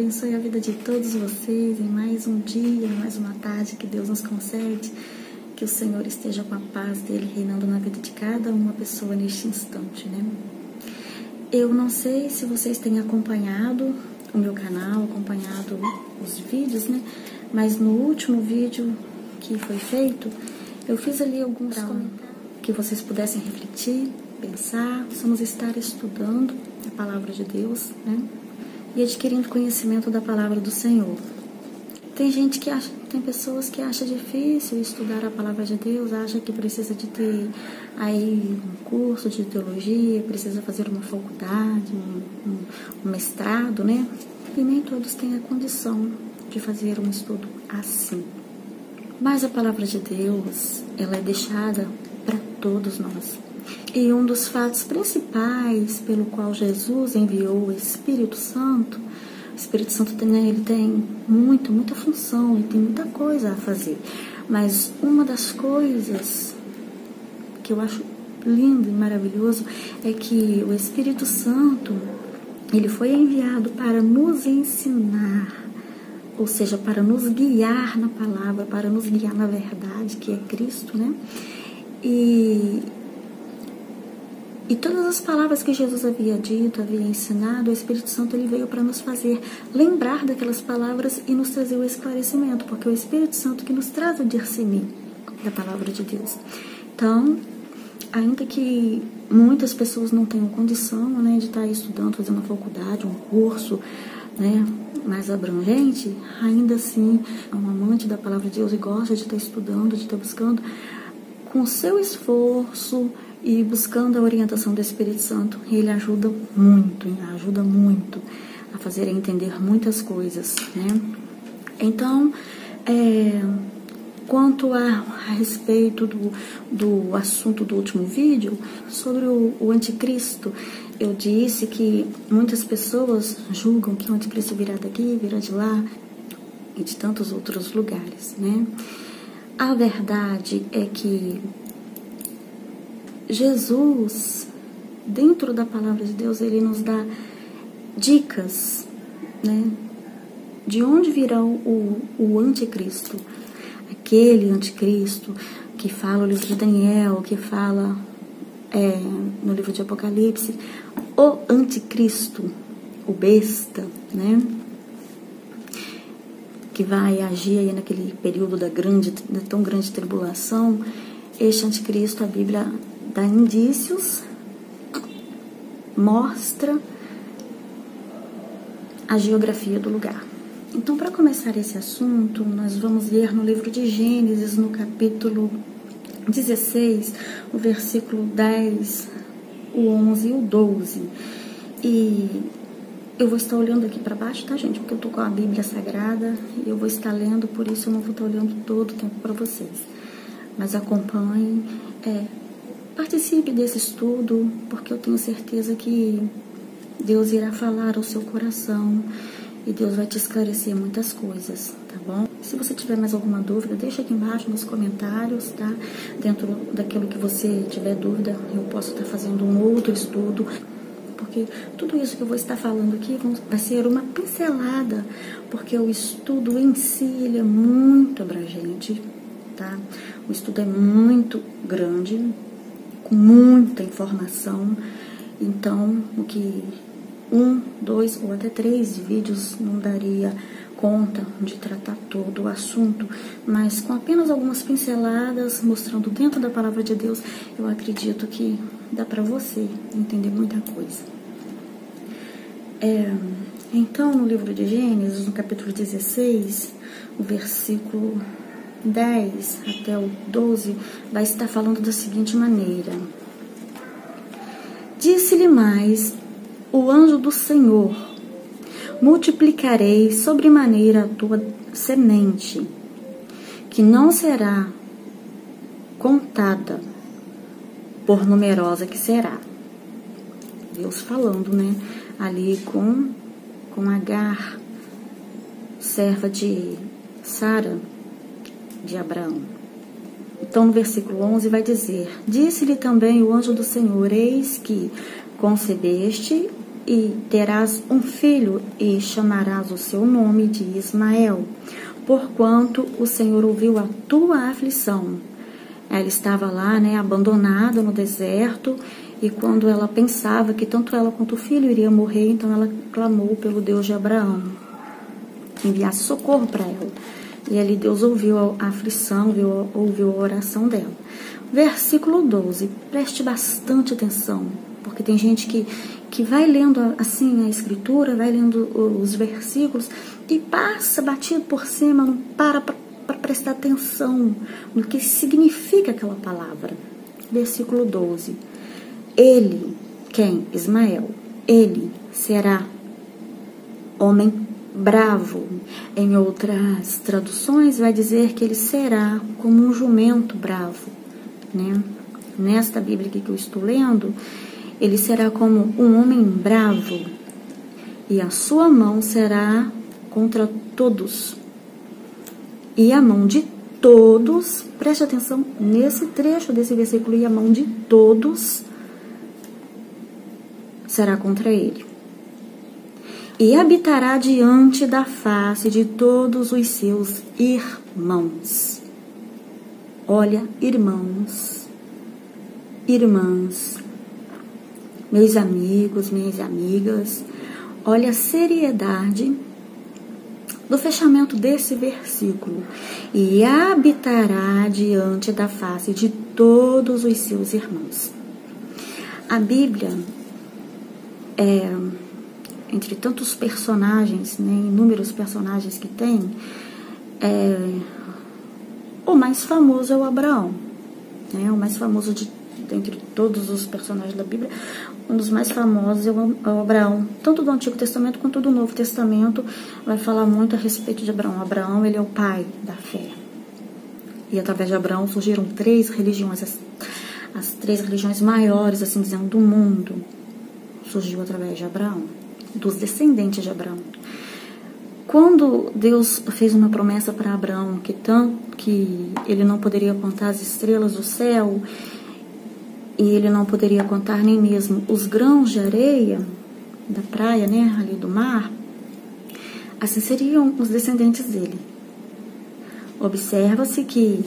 abençoe a vida de todos vocês em mais um dia, em mais uma tarde que Deus nos concede. Que o Senhor esteja com a paz dele reinando na vida de cada uma pessoa neste instante, né? Eu não sei se vocês têm acompanhado o meu canal, acompanhado os vídeos, né? Mas no último vídeo que foi feito, eu fiz ali alguns comentários que vocês pudessem refletir, pensar. Vamos estar estudando a palavra de Deus, né? E adquirindo conhecimento da palavra do Senhor. Tem pessoas que acham difícil estudar a palavra de Deus, acham que precisa de ter aí um curso de teologia, precisa fazer uma faculdade, um mestrado, né? E nem todos têm a condição de fazer um estudo assim. Mas a palavra de Deus, ela é deixada para todos nós. E um dos fatos principais pelo qual Jesus enviou o Espírito Santo, o Espírito Santo ele tem muita função, ele tem muita coisa a fazer. Mas uma das coisas que eu acho lindo e maravilhoso é que o Espírito Santo, ele foi enviado para nos ensinar, ou seja, para nos guiar na palavra, para nos guiar na verdade, que é Cristo, né? E todas as palavras que Jesus havia dito, havia ensinado, o Espírito Santo ele veio para nos fazer lembrar daquelas palavras e nos trazer o esclarecimento, porque é o Espírito Santo que nos traz o discernir da palavra de Deus. Então, ainda que muitas pessoas não tenham condição, né, de estar estudando, fazendo uma faculdade, um curso, né, mais abrangente, ainda assim, é um amante da palavra de Deus e gosta de estar estudando, de estar buscando, com seu esforço e buscando a orientação do Espírito Santo, ele ajuda muito a fazer entender muitas coisas, né? Então, quanto a respeito do assunto do último vídeo, sobre o anticristo, eu disse que muitas pessoas julgam que o anticristo virá daqui, virá de lá e de tantos outros lugares, né? A verdade é que Jesus, dentro da palavra de Deus, ele nos dá dicas, né? De onde virá o anticristo. Aquele anticristo que fala o livro de Daniel, que fala no livro de Apocalipse, o anticristo, o besta, né? Que vai agir aí naquele período da tão grande tribulação. Este anticristo, a Bíblia dá indícios, mostra a geografia do lugar. Então, para começar esse assunto, nós vamos ler no livro de Gênesis, no capítulo 16, o versículo 10, o 11 e o 12. E eu vou estar olhando aqui para baixo, tá, gente? Porque eu tô com a Bíblia Sagrada e eu vou estar lendo, por isso eu não vou estar olhando todo o tempo para vocês. Mas acompanhem, participe desse estudo, porque eu tenho certeza que Deus irá falar ao seu coração e Deus vai te esclarecer muitas coisas, tá bom? Se você tiver mais alguma dúvida, deixa aqui embaixo nos comentários, tá? Dentro daquilo que você tiver dúvida, eu posso estar fazendo um outro estudo, porque tudo isso que eu vou estar falando aqui vai ser uma pincelada, porque o estudo em si ele é muito abrangente, tá? O estudo é muito grande, com muita informação, então o que 1, 2 ou até 3 vídeos não daria conta de tratar todo o assunto, mas com apenas algumas pinceladas, mostrando dentro da palavra de Deus, eu acredito que dá para você entender muita coisa. Então, no livro de Gênesis, no capítulo 16, o versículo 10 até o 12, vai estar falando da seguinte maneira: Disse-lhe mais o anjo do Senhor: multiplicarei sobremaneira a tua semente, que não será contada, por numerosa que será. Deus falando, né? Ali com Agar, serva de Sara, de Abraão. Então, no versículo 11 vai dizer: Disse-lhe também o anjo do Senhor: Eis que concebeste e terás um filho, e chamarás o seu nome de Ismael, porquanto o Senhor ouviu a tua aflição. Ela estava lá, né, abandonada no deserto, e quando ela pensava que tanto ela quanto o filho iria morrer, então ela clamou pelo Deus de Abraão, que enviasse socorro para ela. E ali Deus ouviu a aflição, ouviu a oração dela. Versículo 12, preste bastante atenção, porque tem gente que vai lendo assim a escritura, vai lendo os versículos e passa batido por cima, não para prestar atenção no que significa aquela palavra. Versículo 12. Ele, quem? Ismael. Ele será homem bravo. Em outras traduções vai dizer que ele será como um jumento bravo, né? Nesta Bíblia que eu estou lendo, ele será como um homem bravo, e a sua mão será contra todos. E a mão de todos, preste atenção nesse trecho desse versículo, e a mão de todos será contra ele. E habitará diante da face de todos os seus irmãos. Olha, irmãos, irmãs, meus amigos, minhas amigas, olha a seriedade do fechamento desse versículo. E habitará diante da face de todos os seus irmãos. A Bíblia entre tantos personagens, né, inúmeros personagens que tem, o mais famoso é o Abraão, né, o mais famoso dentre todos os personagens da Bíblia, um dos mais famosos é o Abraão, tanto do Antigo Testamento quanto do Novo Testamento, vai falar muito a respeito de Abraão. Abraão, ele é o pai da fé, e através de Abraão surgiram 3 religiões, as 3 religiões maiores, assim dizendo, do mundo, surgiu através de Abraão, dos descendentes de Abraão. Quando Deus fez uma promessa para Abraão que ele não poderia contar as estrelas do céu, e ele não poderia contar nem mesmo os grãos de areia da praia, né, ali do mar, assim seriam os descendentes dele. Observa-se que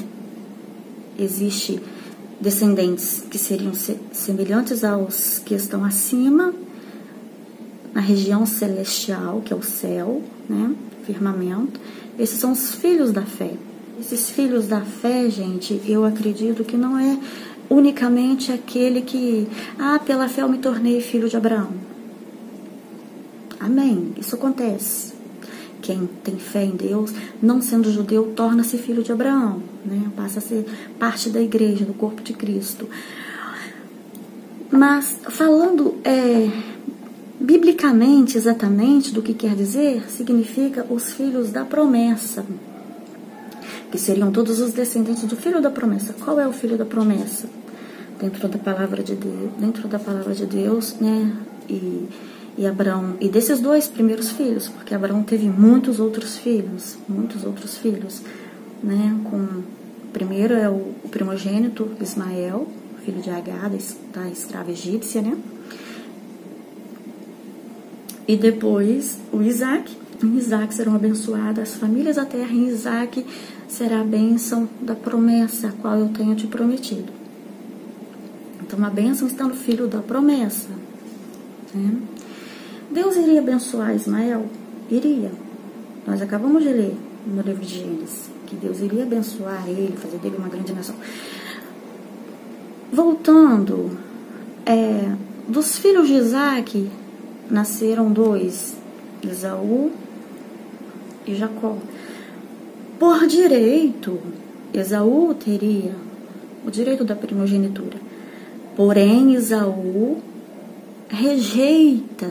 existe descendentes que seriam semelhantes aos que estão acima, na região celestial, que é o céu, né, firmamento. Esses são os filhos da fé. Esses filhos da fé, gente, eu acredito que não é unicamente aquele que, pela fé eu me tornei filho de Abraão. Amém, isso acontece. Quem tem fé em Deus, não sendo judeu, torna-se filho de Abraão, né? Passa a ser parte da igreja, do corpo de Cristo. Mas falando biblicamente exatamente do que quer dizer, significa os filhos da promessa, que seriam todos os descendentes do filho da promessa. Qual é o filho da promessa? Dentro da palavra de Deus, né? E Abraão, e desses 2 primeiros filhos, porque Abraão teve muitos outros filhos, né? Primeiro é o primogênito Ismael, filho de Agar, da escrava egípcia, né? E depois o Isaac. Em Isaac serão abençoadas as famílias da terra, em Isaac será a bênção da promessa, a qual eu tenho te prometido. Então a bênção está no filho da promessa, né? Deus iria abençoar Ismael? Iria. Nós acabamos de ler no livro de Gênesis que Deus iria abençoar ele, fazer dele uma grande nação. Voltando, dos filhos de Isaac nasceram 2, Esaú e Jacó. Por direito, Esaú teria o direito da primogenitura. Porém, Esaú rejeita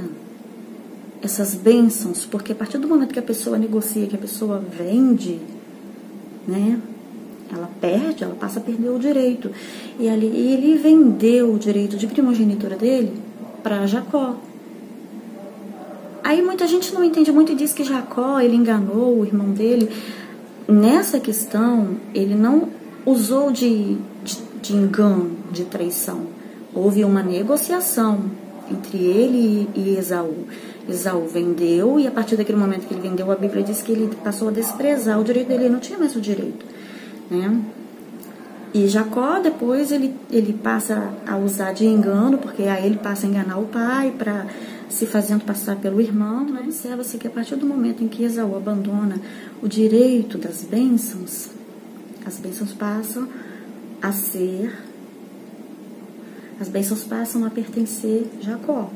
essas bênçãos, porque a partir do momento que a pessoa negocia, que a pessoa vende, né, ela perde, ela passa a perder o direito. E ele vendeu o direito de primogenitura dele para Jacó. Aí muita gente não entende muito e diz que Jacó, ele enganou o irmão dele. Nessa questão, ele não usou de engano, de traição. Houve uma negociação entre ele e Esaú. Esaú vendeu, e a partir daquele momento que ele vendeu, a Bíblia diz que ele passou a desprezar o direito dele, ele não tinha mais o direito, né? E Jacó, depois, ele passa a usar de engano, porque aí ele passa a enganar o pai, para se fazendo passar pelo irmão, né? Observa-se que a partir do momento em que Esaú abandona o direito das bênçãos, as bênçãos passam a pertencer a Jacó.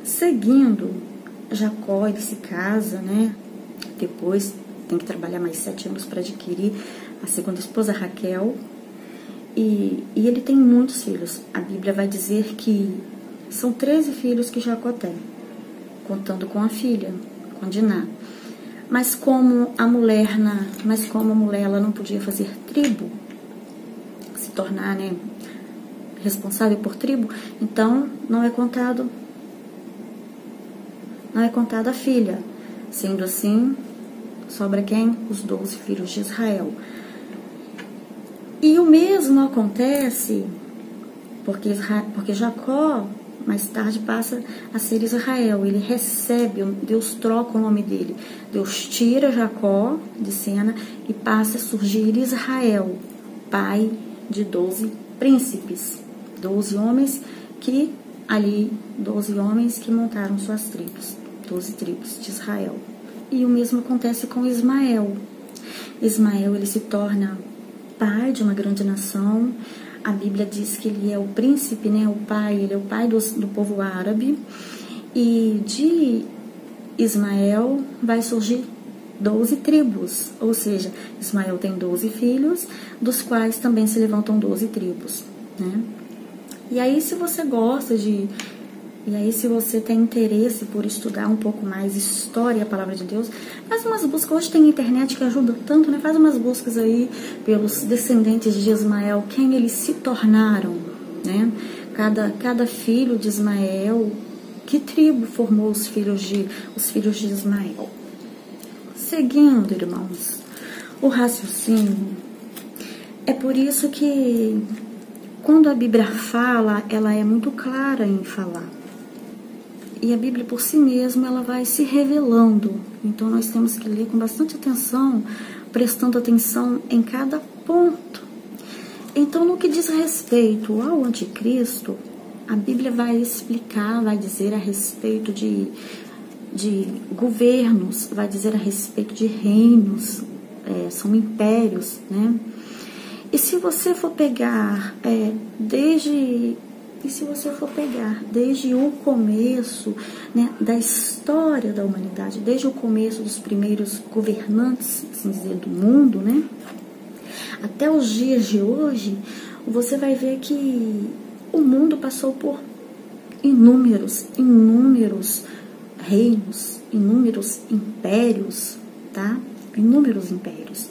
Seguindo, Jacó, ele se casa, né? Depois tem que trabalhar mais 7 anos para adquirir a segunda esposa, Raquel. E ele tem muitos filhos. A Bíblia vai dizer que são 13 filhos que Jacó tem, contando com a filha, com Diná. Mas como a mulher ela não podia fazer tribo, se tornar, né, responsável por tribo, então não é contada a filha. Sendo assim, sobra quem? Os 12 filhos de Israel. E o mesmo acontece porque Jacó mais tarde passa a ser Israel. Ele recebe, Deus troca o nome dele. Deus tira Jacó de cena e passa a surgir Israel, pai de 12 príncipes, 12 homens que montaram suas tribos, 12 tribos de Israel. E o mesmo acontece com Ismael. Ismael, ele se torna pai de uma grande nação. A Bíblia diz que ele é o príncipe, né? Ele é o pai do povo árabe. E de Ismael vai surgir 12 tribos. Ou seja, Ismael tem 12 filhos, dos quais também se levantam 12 tribos, né? E aí, se você tem interesse por estudar um pouco mais história e a palavra de Deus, faz umas buscas. Hoje tem internet que ajuda tanto, né? Faz umas buscas aí pelos descendentes de Ismael, quem eles se tornaram, né? Cada filho de Ismael, que tribo formou os filhos de Ismael. Seguindo, irmãos, o raciocínio, é por isso que quando a Bíblia fala, ela é muito clara em falar. E a Bíblia por si mesma, ela vai se revelando. Então nós temos que ler com bastante atenção, prestando atenção em cada ponto. Então, no que diz respeito ao anticristo, a Bíblia vai explicar, vai dizer a respeito de governos, vai dizer a respeito de reinos, são impérios, né? E se você for pegar desde o começo, né, da história da humanidade, desde o começo dos primeiros governantes, assim dizer, do mundo, né, até os dias de hoje, você vai ver que o mundo passou por inúmeros reinos, inúmeros impérios, tá? Inúmeros impérios.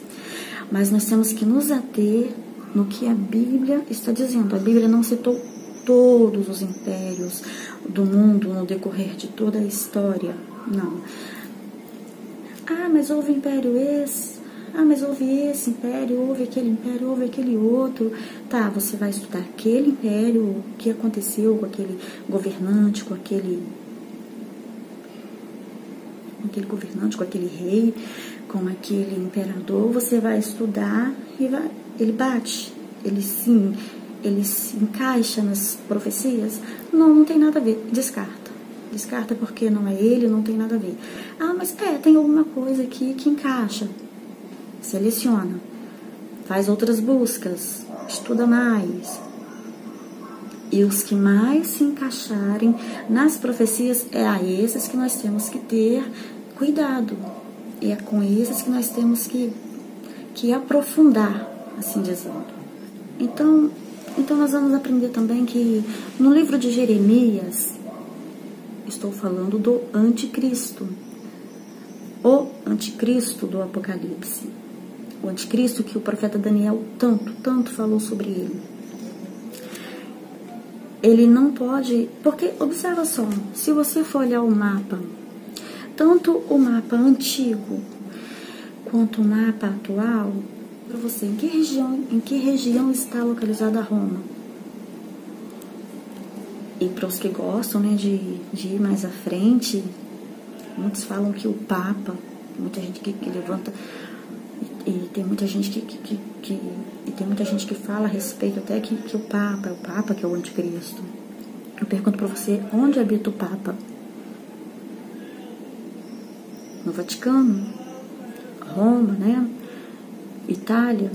Mas nós temos que nos ater no que a Bíblia está dizendo. A Bíblia não citou todos os impérios do mundo no decorrer de toda a história, não. Ah, mas houve império esse, mas houve esse império, houve aquele outro. Tá, você vai estudar aquele império, o que aconteceu com aquele governante, com aquele rei, com aquele imperador. Você vai estudar e ele bate, ele se encaixa nas profecias? Não tem nada a ver, descarta porque não é ele, não tem nada a ver. Ah, mas tem alguma coisa aqui que encaixa. Seleciona, faz outras buscas, estuda mais. E os que mais se encaixarem nas profecias, é a esses que nós temos que ter cuidado. E é com esses que nós temos que aprofundar, assim dizendo. Então nós vamos aprender também que no livro de Jeremias, estou falando do anticristo. O anticristo do Apocalipse. O anticristo que o profeta Daniel tanto falou sobre ele. Ele não pode... Porque, observa só, se você for olhar o mapa, tanto o mapa antigo quanto o mapa atual, para você, em que região está localizada Roma? E para os que gostam, né, de ir mais à frente, muitos falam que o Papa, muita gente que levanta, e tem muita gente tem muita gente que fala a respeito até que o Papa que é o anticristo. Eu pergunto para você, onde habita o Papa? No Vaticano, Roma, né? Itália.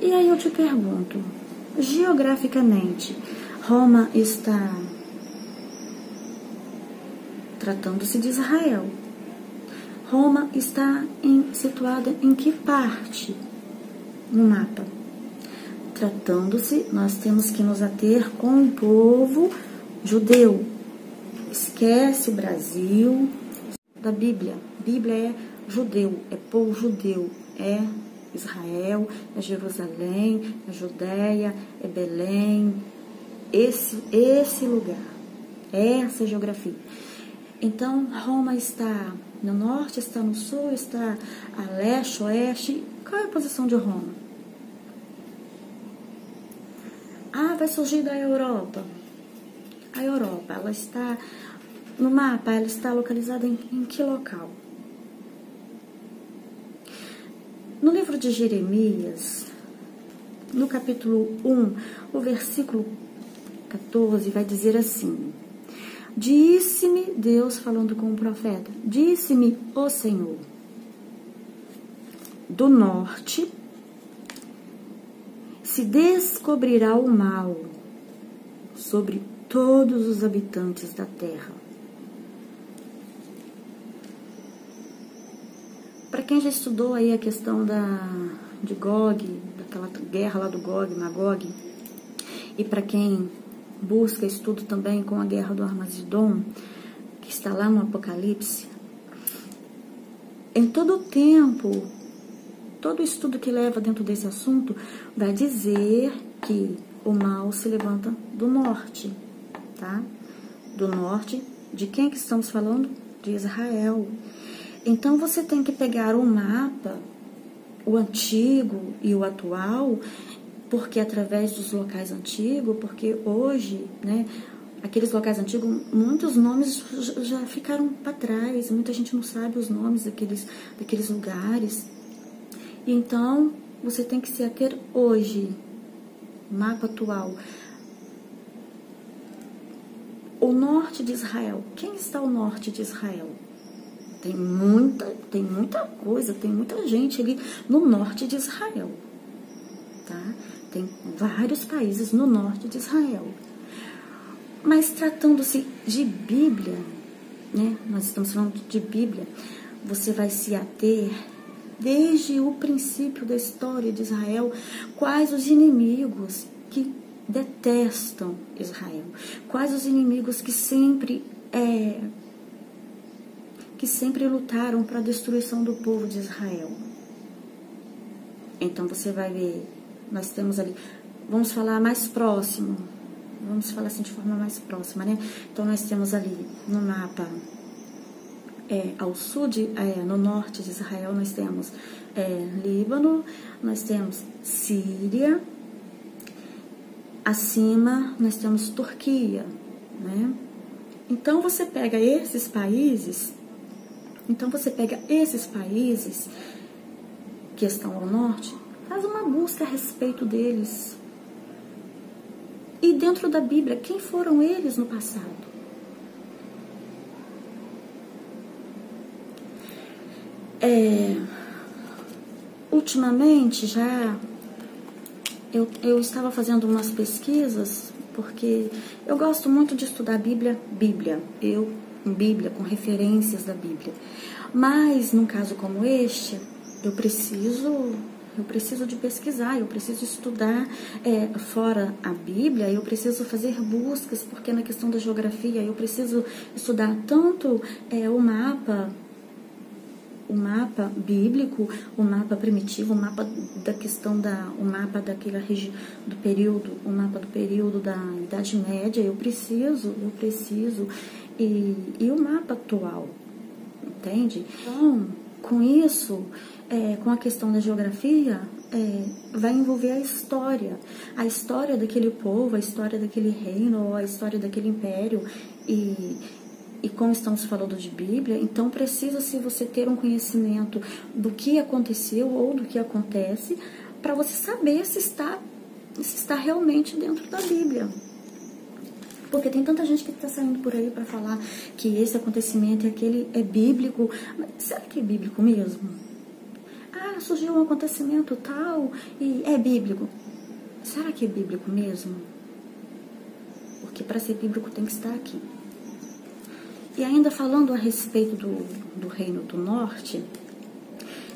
E aí eu te pergunto, geograficamente, Roma está tratando-se de Israel. Roma está situada em que parte no mapa? Tratando-se, nós temos que nos ater com o povo judeu. Esquece Brasil da Bíblia. Bíblia é judeu, é povo judeu, é Israel, é Jerusalém, é Judéia, é Belém, esse lugar, essa geografia. Então, Roma está no norte, está no sul, está a leste, oeste. Qual é a posição de Roma? Ah, vai surgir da Europa. A Europa, ela está no mapa, ela está localizada em que local? No livro de Jeremias, no capítulo 1, o versículo 14 vai dizer assim: disse-me, Deus falando com o profeta, disse-me o Senhor, do norte se descobrirá o mal sobre todos os habitantes da terra. Para quem já estudou aí a questão de Gog, daquela guerra lá do Gog, Magog, e para quem busca estudo também com a guerra do Armagedon, que está lá no Apocalipse, em todo o tempo, todo estudo que leva dentro desse assunto vai dizer que o mal se levanta do norte, tá? Do norte, de quem que estamos falando? De Israel. Então, você tem que pegar o mapa, o antigo e o atual, porque através dos locais antigos, porque hoje, né, aqueles locais antigos, muitos nomes já ficaram para trás, muita gente não sabe os nomes daqueles lugares. Então, você tem que se ater hoje, mapa atual. O norte de Israel. Quem está ao norte de Israel? Tem muita coisa, tem muita gente ali no norte de Israel, tá? Tem vários países no norte de Israel. Mas tratando-se de Bíblia, né? Nós estamos falando de Bíblia, você vai se ater desde o princípio da história de Israel, quais os inimigos que detestam Israel, quais os inimigos que sempre lutaram para a destruição do povo de Israel. Então você vai ver, nós temos ali, vamos falar mais próximo, vamos falar assim de forma mais próxima, né? Então nós temos ali no mapa, ao sul, no norte de Israel, nós temos Líbano, nós temos Síria, acima nós temos Turquia, né? Então você pega esses países, que estão ao norte, faz uma busca a respeito deles. E dentro da Bíblia, quem foram eles no passado? Ultimamente eu estava fazendo umas pesquisas, porque eu gosto muito de estudar Bíblia, com referências da Bíblia. Mas, num caso como este, eu preciso de pesquisar, eu preciso estudar fora a Bíblia, eu preciso fazer buscas, porque na questão da geografia eu preciso estudar tanto o mapa bíblico, o mapa primitivo, o mapa da questão o mapa daquela região do período, o mapa do período da Idade Média, eu preciso, e o mapa atual, entende? Então, com isso, com a questão da geografia, vai envolver a história daquele povo, a história daquele reino, a história daquele império, e como estamos falando de Bíblia, então precisa-se você ter um conhecimento do que aconteceu ou do que acontece, para você saber se está realmente dentro da Bíblia. Porque tem tanta gente que está saindo por aí para falar que esse acontecimento e aquele é bíblico. Mas será que é bíblico mesmo? Ah, surgiu um acontecimento tal e é bíblico. Será que é bíblico mesmo? Porque para ser bíblico tem que estar aqui. E ainda falando a respeito do Reino do Norte,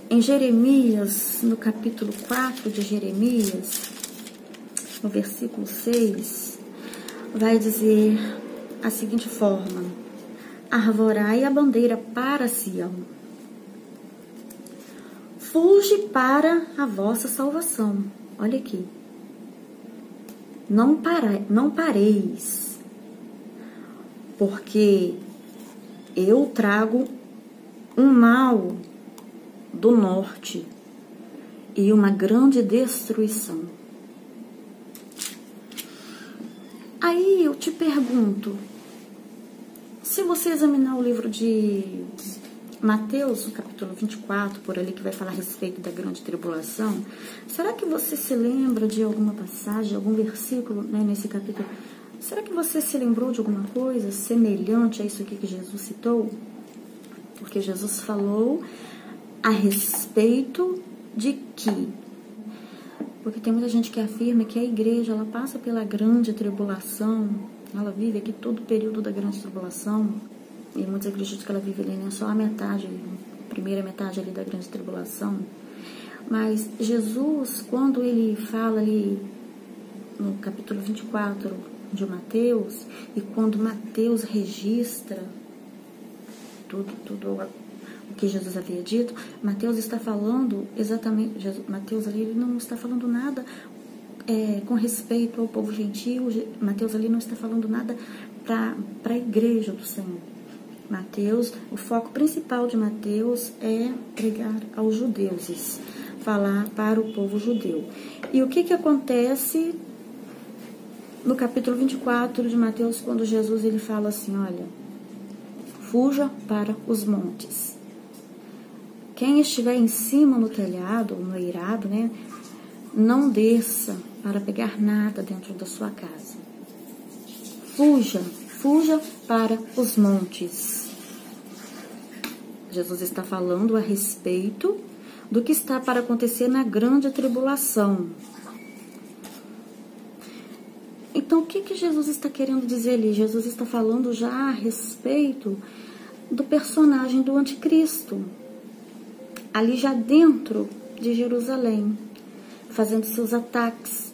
em Jeremias, no capítulo 4 de Jeremias, no versículo 6, vai dizer a seguinte forma: arvorai a bandeira para Sião, fuge para a vossa salvação. Olha aqui. Não pareis, porque eu trago um mal do norte e uma grande destruição. Aí eu te pergunto, se você examinar o livro de Mateus, no capítulo 24, por ali, que vai falar a respeito da grande tribulação, será que você se lembra de alguma passagem, algum versículo, né, nesse capítulo? Será que você se lembrou de alguma coisa semelhante a isso aqui que Jesus citou? Porque Jesus falou a respeito de que... Porque tem muita gente que afirma que a igreja, ela passa pela grande tribulação, ela vive aqui todo o período da grande tribulação, e muitos acreditam que ela vive ali, né, só a metade, a primeira metade ali da grande tribulação. Mas Jesus, quando ele fala ali no capítulo 24 de Mateus, e quando Mateus registra tudo o que Jesus havia dito, Mateus está falando exatamente, Mateus ali ele não está falando nada com respeito ao povo gentil, Mateus ali não está falando nada para a igreja do Senhor. Mateus, o foco principal de Mateus é pregar aos judeus, falar para o povo judeu. E o que acontece no capítulo 24 de Mateus, quando Jesus ele fala assim, olha, fuja para os montes. Quem estiver em cima no telhado, ou no eirado, né, não desça para pegar nada dentro da sua casa. Fuja para os montes. Jesus está falando a respeito do que está para acontecer na grande tribulação. Então, o que Jesus está querendo dizer ali? Jesus está falando já a respeito do personagem do anticristo, ali já dentro de Jerusalém, fazendo seus ataques.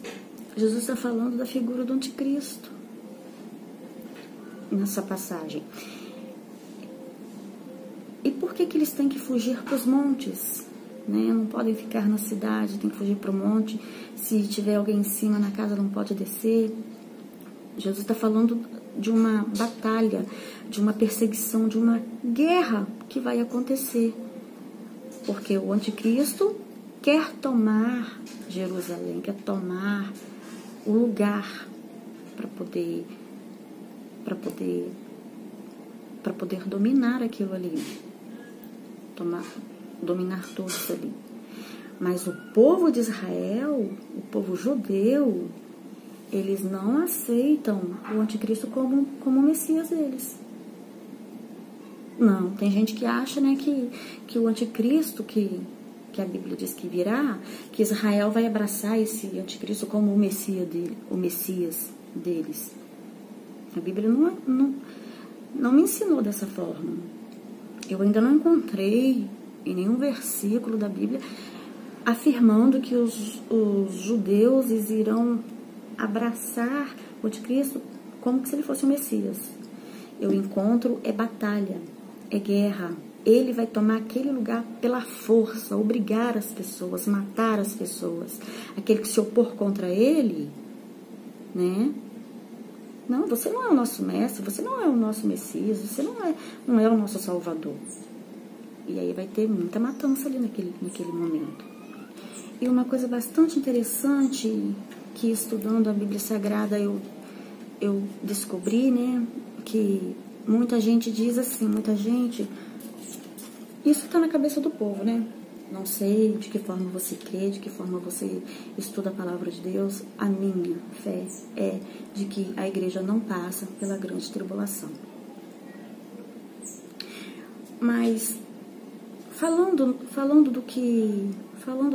Jesus está falando da figura do anticristo nessa passagem. E por que eles têm que fugir para os montes? Né? Não podem ficar na cidade, tem que fugir para o monte. Se tiver alguém em cima na casa, não pode descer. Jesus está falando de uma batalha, de uma perseguição, de uma guerra que vai acontecer. Porque o anticristo quer tomar Jerusalém, quer tomar o lugar para poder dominar aquilo ali, dominar todos ali. Mas o povo de Israel, o povo judeu, eles não aceitam o anticristo como o Messias deles. Não, tem gente que acha, né, que o anticristo que a Bíblia diz que virá, que Israel vai abraçar esse anticristo como o Messias deles. A Bíblia não me ensinou dessa forma. Eu ainda não encontrei em nenhum versículo da Bíblia afirmando que os judeus irão abraçar o anticristo como se ele fosse o Messias. Eu encontro batalha, guerra. Ele vai tomar aquele lugar pela força, obrigar as pessoas, matar as pessoas. Aquele que se opor contra ele, né? Não, você não é o nosso mestre, você não é o nosso Messias, você não é o nosso Salvador. E aí vai ter muita matança ali naquele momento. E uma coisa bastante interessante que estudando a Bíblia Sagrada eu descobri, né, que muita gente diz assim, isso está na cabeça do povo, né? Não sei de que forma você crê, de que forma você estuda a palavra de Deus. A minha fé é de que a igreja não passa pela grande tribulação. Mas falando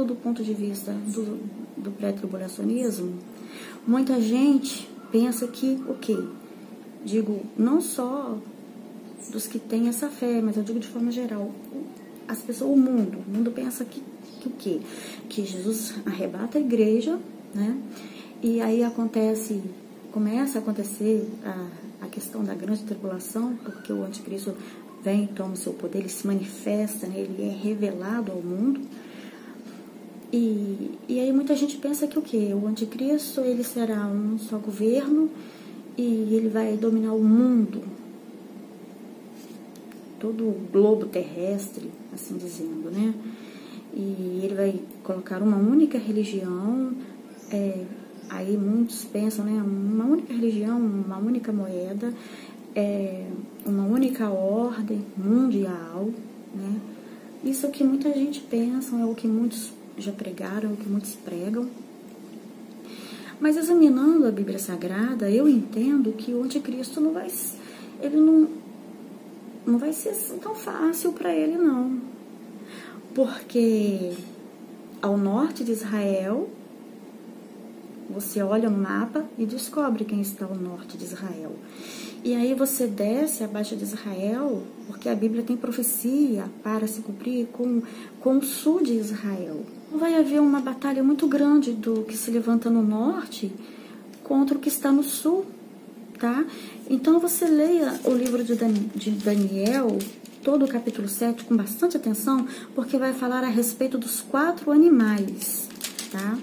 do ponto de vista do pré-tribulacionismo, muita gente pensa que o quê? Digo, não só dos que têm essa fé, mas eu digo de forma geral, as pessoas, o mundo pensa que o quê? Que Jesus arrebata a igreja, né? E aí começa a acontecer a questão da grande tribulação, porque o anticristo vem e toma o seu poder, ele se manifesta, né? Ele é revelado ao mundo. E aí muita gente pensa que o quê? O anticristo, ele será um só governo e ele vai dominar o mundo, todo o globo terrestre, assim dizendo, né? E ele vai colocar uma única religião, aí muitos pensam, né? Uma única religião, uma única moeda, uma única ordem mundial, né? Isso é o que muita gente pensa, é o que muitos já pregaram, é o que muitos pregam. Mas examinando a Bíblia Sagrada, eu entendo que o anticristo não vai ser assim tão fácil para ele, não. Porque ao norte de Israel, você olha no mapa e descobre quem está ao norte de Israel. E aí você desce abaixo de Israel, porque a Bíblia tem profecia para se cumprir com o sul de Israel. Vai haver uma batalha muito grande do que se levanta no norte contra o que está no sul, tá? Então você leia o livro de Daniel, todo o capítulo 7, com bastante atenção, porque vai falar a respeito dos 4 animais, tá?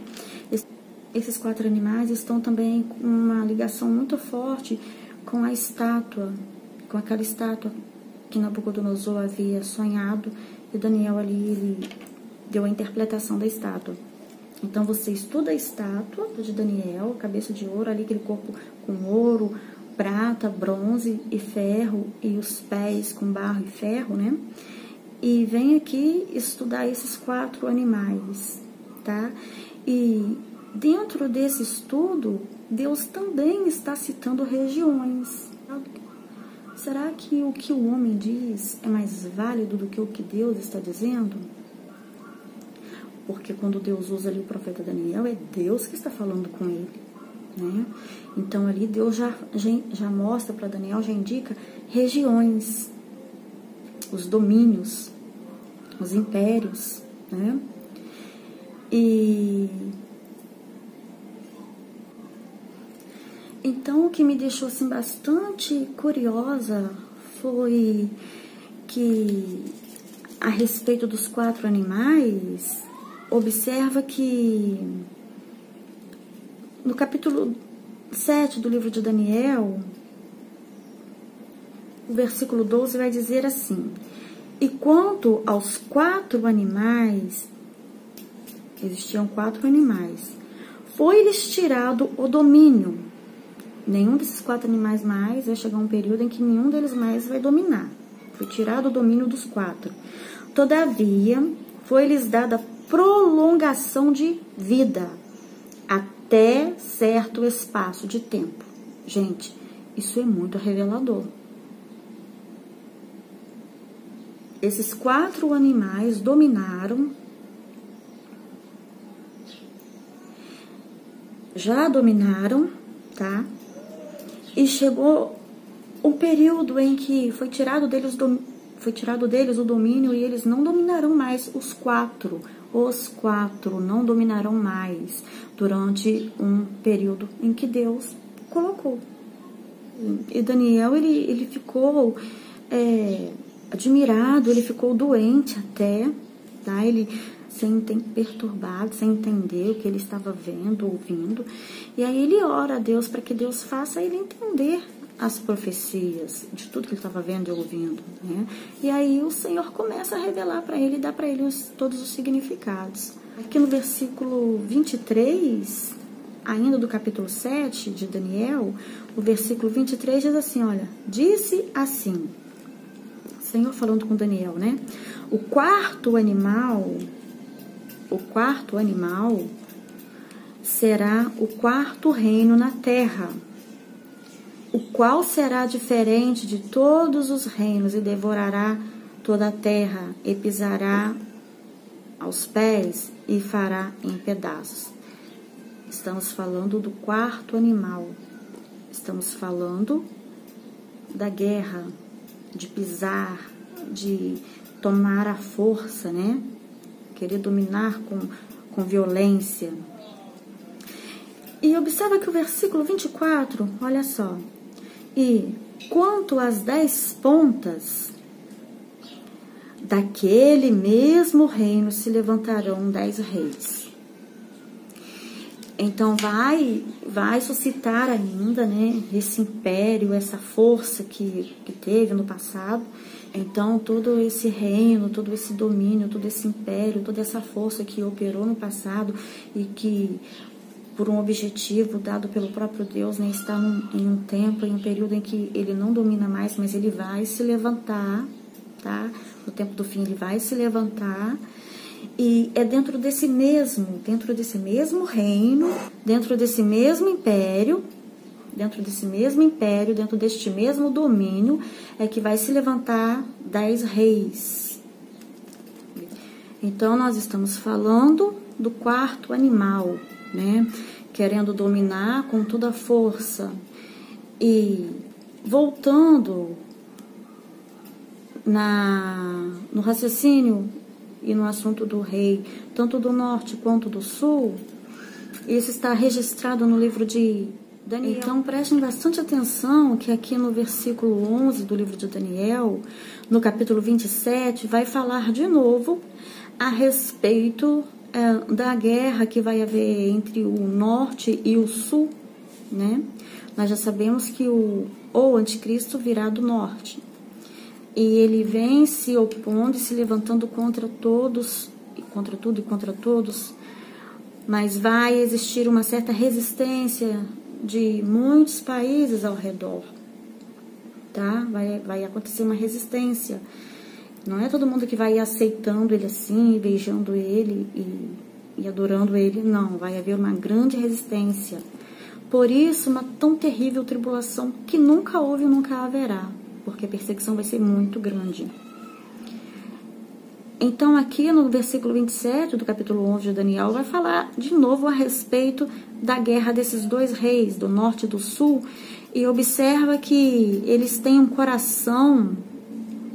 Esses 4 animais estão também com uma ligação muito forte com a estátua, com aquela estátua que Nabucodonosor havia sonhado, e Daniel ali, ele deu a interpretação da estátua. Então você estuda a estátua de Daniel, cabeça de ouro, ali aquele corpo com ouro, prata, bronze e ferro, e os pés com barro e ferro, né? E vem aqui estudar esses 4 animais, tá? E dentro desse estudo, Deus também está citando regiões. Será que o que o homem diz é mais válido do que o que Deus está dizendo? Porque quando Deus usa ali o profeta Daniel, é Deus que está falando com ele, né? Então ali Deus já mostra para Daniel, já indica regiões, os domínios, os impérios, né? E então o que me deixou assim bastante curiosa foi que a respeito dos 4 animais, observa que no capítulo 7 do livro de Daniel, o versículo 12 vai dizer assim: e quanto aos 4 animais, existiam 4 animais, foi-lhes tirado o domínio. Nenhum desses 4 animais mais, vai chegar um período em que nenhum deles mais vai dominar. Foi tirado o domínio dos 4. Todavia, foi-lhes dada prolongação de vida até certo espaço de tempo. Gente, isso é muito revelador. Esses 4 animais já dominaram, tá? E chegou um período em que foi tirado deles o domínio e eles não dominarão mais os 4. Os 4 não dominarão mais durante um período em que Deus colocou. E Daniel, ele ficou admirado, ele ficou doente até, tá? Ele perturbado, sem entender o que ele estava vendo, ouvindo. E aí ele ora a Deus para que Deus faça ele entender as profecias de tudo que ele estava vendo e ouvindo, né? E aí o Senhor começa a revelar para ele e dá para ele todos os significados. Aqui no versículo 23, ainda do capítulo 7 de Daniel, o versículo 23 diz assim, olha, disse assim, o Senhor falando com Daniel, né? O quarto animal será o quarto reino na terra, o qual será diferente de todos os reinos e devorará toda a terra e pisará aos pés e fará em pedaços. Estamos falando do quarto animal. Estamos falando da guerra, de pisar, de tomar a força, né? Querer dominar com violência. E observa que o versículo 24, olha só. E quanto às 10 pontas, daquele mesmo reino se levantarão 10 reis. Então vai suscitar ainda, né, esse império, essa força que teve no passado. Então todo esse reino, todo esse domínio, todo esse império, toda essa força que operou no passado e que por um objetivo dado pelo próprio Deus, né, está em um tempo, em um período em que ele não domina mais, mas ele vai se levantar, tá? No tempo do fim ele vai se levantar, e é dentro desse mesmo reino, dentro desse mesmo império, dentro deste mesmo domínio, é que vai se levantar 10 reis. Então nós estamos falando do quarto animal, né? Querendo dominar com toda a força. E voltando no raciocínio e no assunto do rei, tanto do norte quanto do sul, isso está registrado no livro de Daniel. Então prestem bastante atenção que aqui no versículo 11 do livro de Daniel, no capítulo 27, vai falar de novo a respeito da guerra que vai haver entre o norte e o sul, né? Nós já sabemos que o anticristo virá do norte. E ele vem se opondo e se levantando contra todos, contra tudo e contra todos. Mas vai existir uma certa resistência de muitos países ao redor, tá? Vai acontecer uma resistência. Não é todo mundo que vai aceitando ele assim, beijando ele e adorando ele. Não, vai haver uma grande resistência. Por isso, uma tão terrível tribulação que nunca houve e nunca haverá, porque a perseguição vai ser muito grande. Então, aqui no versículo 27 do capítulo 11 de Daniel, vai falar de novo a respeito da guerra desses 2 reis, do norte e do sul, e observa que eles têm um coração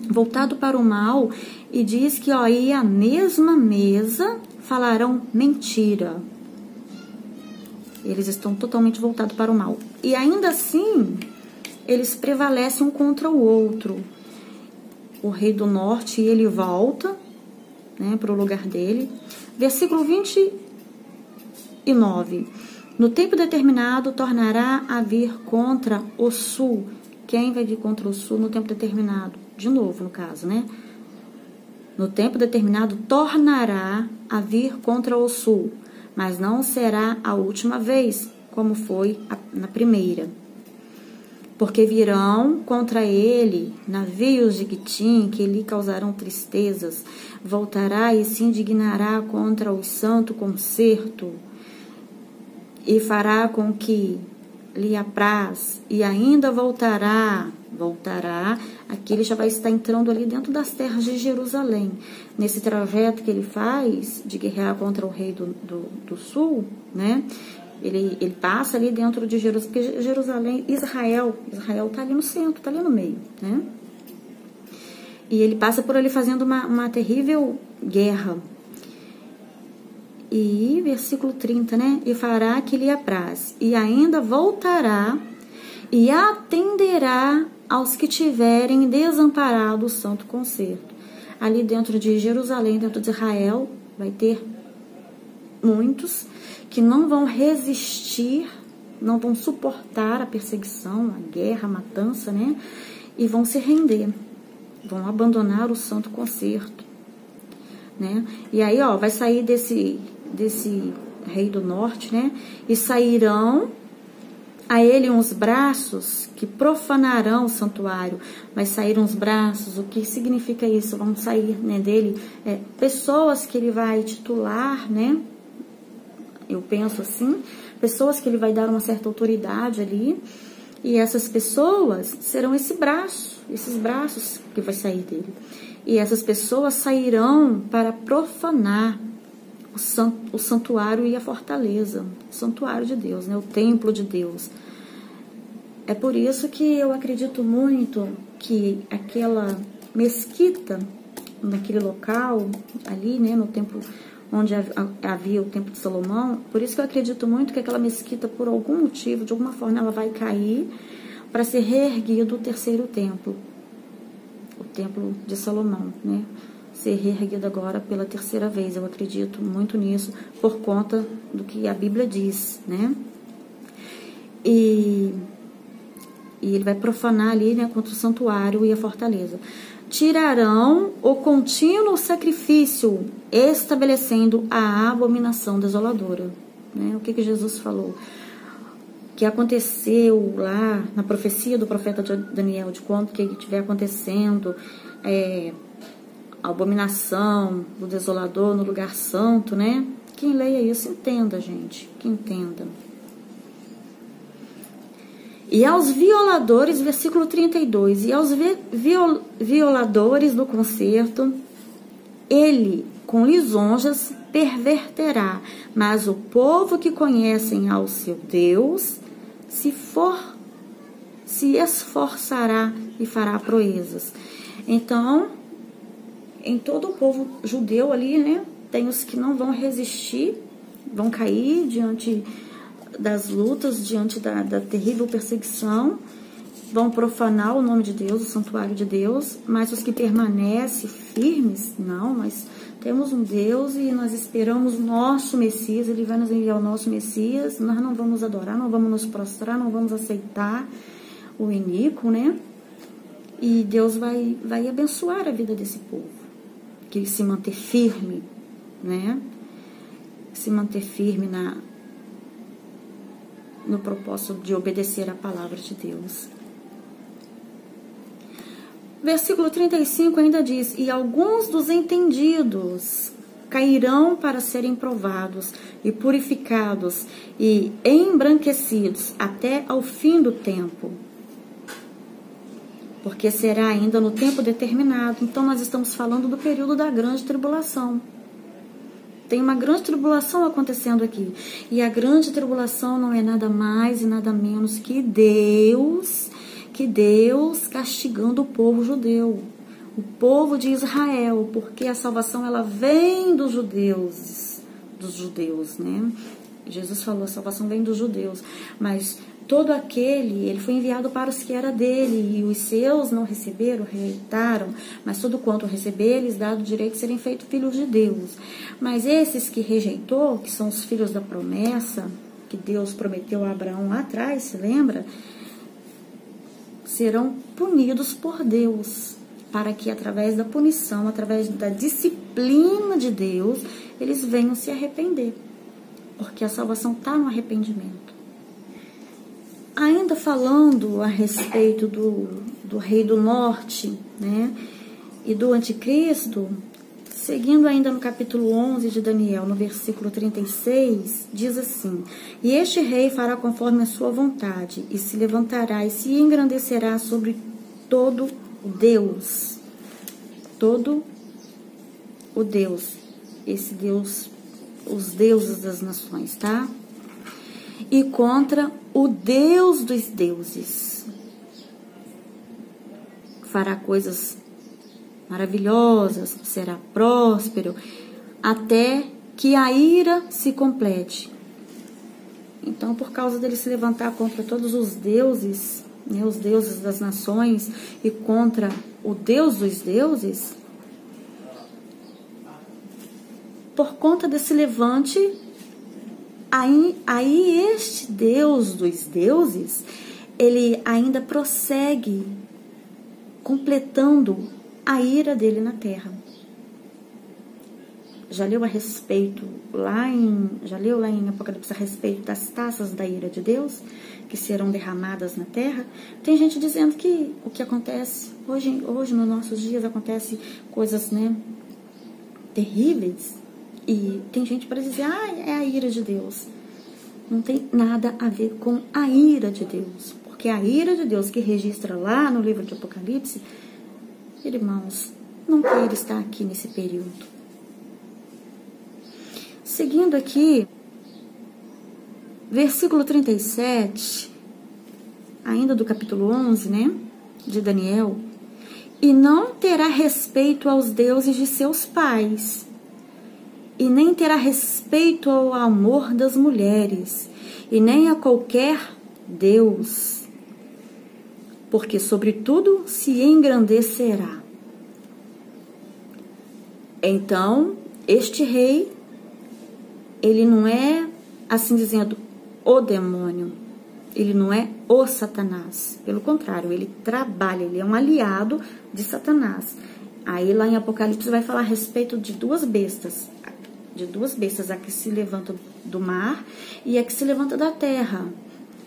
voltado para o mal, e diz que, e a mesma mesa falarão mentira. Eles estão totalmente voltados para o mal. E ainda assim, eles prevalecem um contra o outro. O rei do norte, ele volta, né, para o lugar dele. Versículo 29. No tempo determinado, tornará a vir contra o sul. Quem vai vir contra o sul no tempo determinado? De novo, no caso, né? No tempo determinado, tornará a vir contra o sul, mas não será a última vez, como foi na primeira. Porque virão contra ele navios de Quitim, que lhe causarão tristezas. Voltará e se indignará contra o santo concerto, e fará com que lhe apraz, e ainda voltará, aqui ele já vai estar entrando ali dentro das terras de Jerusalém, nesse trajeto que ele faz de guerrear contra o rei do sul, né? Ele passa ali dentro de Jerusalém, porque Jerusalém, Israel está ali no centro, está ali no meio, né? E ele passa por ali fazendo uma terrível guerra. E versículo 30, né? E fará que lhe apraz, e ainda voltará e atenderá aos que tiverem desamparado o santo concerto. Ali dentro de Jerusalém, dentro de Israel, vai ter muitos que não vão resistir não vão suportar a perseguição, a guerra, a matança, né? E vão se render, vão abandonar o santo concerto, né? E aí, ó, vai sair desse rei do norte, né? E sairão a ele uns braços que profanarão o santuário. Vai sair uns braços. O que significa isso? Vão sair, né, dele pessoas que ele vai titular, né? Eu penso assim, pessoas que ele vai dar uma certa autoridade ali. E essas pessoas serão esses braços que vai sair dele. E essas pessoas sairão para profanar o santuário e a fortaleza, o santuário de Deus, né? O templo de Deus. É por isso que eu acredito muito que aquela mesquita, naquele local ali, né, no templo onde havia o templo de Salomão, por isso que eu acredito muito que aquela mesquita, por algum motivo, de alguma forma, ela vai cair para ser reerguido o terceiro templo, o templo de Salomão, né? Ser reerguido agora pela terceira vez. Eu acredito muito nisso por conta do que a Bíblia diz, né? E ele vai profanar ali, né, contra o santuário e a fortaleza. Tirarão o contínuo sacrifício, estabelecendo a abominação desoladora, né? O que Jesus falou? Que aconteceu lá na profecia do profeta Daniel, de quando que estiver acontecendo a abominação do desolador no lugar santo, né? Quem leia isso, entenda, gente, que entenda. E aos violadores, versículo 32, e aos violadores do concerto, ele com lisonjas perverterá, mas o povo que conhecem ao seu Deus se esforçará e fará proezas. Então, em todo o povo judeu ali, né, tem os que não vão resistir, vão cair diante das lutas, diante da terrível perseguição, vão profanar o nome de Deus, o santuário de Deus, mas os que permanecem firmes, não, mas temos um Deus e nós esperamos o nosso Messias, ele vai nos enviar o nosso Messias, nós não vamos adorar, não vamos nos prostrar, não vamos aceitar o iníquo, né? E Deus vai abençoar a vida desse povo, que se manter firme, né? Se manter firme no propósito de obedecer a palavra de Deus. Versículo 35 ainda diz: e alguns dos entendidos cairão para serem provados e purificados e embranquecidos até ao fim do tempo, porque será ainda no tempo determinado. Então nós estamos falando do período da grande tribulação. Tem uma grande tribulação acontecendo aqui. E a grande tribulação não é nada mais e nada menos que Deus castigando o povo judeu, o povo de Israel, porque a salvação ela vem dos judeus, né? Jesus falou, a salvação vem dos judeus, mas todo ele foi enviado para os que era dele, e os seus não receberam, rejeitaram, mas todo quanto receber, eles dado o direito de serem feitos filhos de Deus. Mas esses que rejeitou, que são os filhos da promessa, que Deus prometeu a Abraão lá atrás, se lembra? Serão punidos por Deus, para que através da punição, através da disciplina de Deus, eles venham se arrepender, porque a salvação está no arrependimento. Ainda falando a respeito do rei do norte, né, e do anticristo, seguindo ainda no capítulo 11 de Daniel, no versículo 36, diz assim: e este rei fará conforme a sua vontade, e se levantará e se engrandecerá sobre todo o Deus. Todo o Deus. Esse Deus, os deuses das nações, tá? E contra o Deus dos deuses. Fará coisas maravilhosas, será próspero, até que a ira se complete. Então, por causa dele se levantar contra todos os deuses, né, os deuses das nações, e contra o Deus dos deuses, por conta desse levante, aí este Deus dos deuses, ele ainda prossegue completando a ira dele na terra. Já leu lá em Apocalipse a respeito das taças da ira de Deus que serão derramadas na terra? Tem gente dizendo que o que acontece hoje nos nossos dias acontece coisas, né, terríveis, e tem gente para dizer, é a ira de Deus. Não tem nada a ver com a ira de Deus, porque a ira de Deus que registra lá no livro de Apocalipse, irmãos, não queira estar aqui nesse período. Seguindo aqui, versículo 37, ainda do capítulo 11, né, de Daniel. E não terá respeito aos deuses de seus pais, e nem terá respeito ao amor das mulheres, e nem a qualquer deus, porque sobretudo se engrandecerá. Então, este rei, ele não é, assim dizendo, o demônio. Ele não é o Satanás. Pelo contrário, ele trabalha, ele é um aliado de Satanás. Aí lá em Apocalipse vai falar a respeito de duas bestas. A que se levanta do mar e a que se levanta da terra.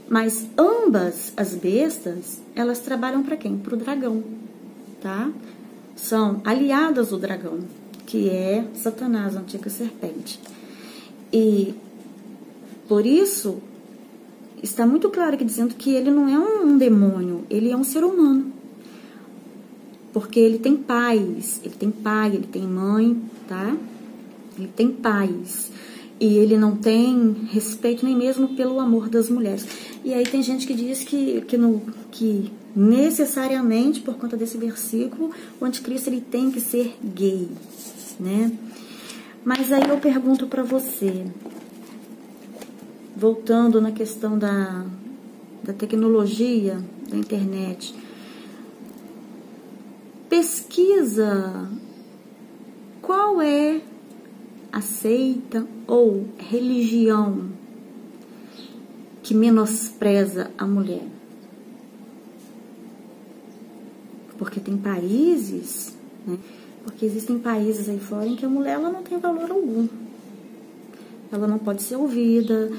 Mas ambas as bestas, elas trabalham para quem? Para o dragão, tá? São aliadas do dragão, que é Satanás, a antiga serpente. E por isso está muito claro aqui dizendo que ele não é um demônio, ele é um ser humano. Porque ele tem pais, ele tem pai, ele tem mãe, tá? Ele tem pais. E ele não tem respeito nem mesmo pelo amor das mulheres. E aí tem gente que diz que necessariamente, por conta desse versículo, o anticristo ele tem que ser gay, né? Mas aí eu pergunto para você, voltando na questão da tecnologia, da internet, pesquisa qual é a seita ou religião que menospreza a mulher. Porque tem países, né? Porque existem países aí fora em que a mulher ela não tem valor algum. Ela não pode ser ouvida,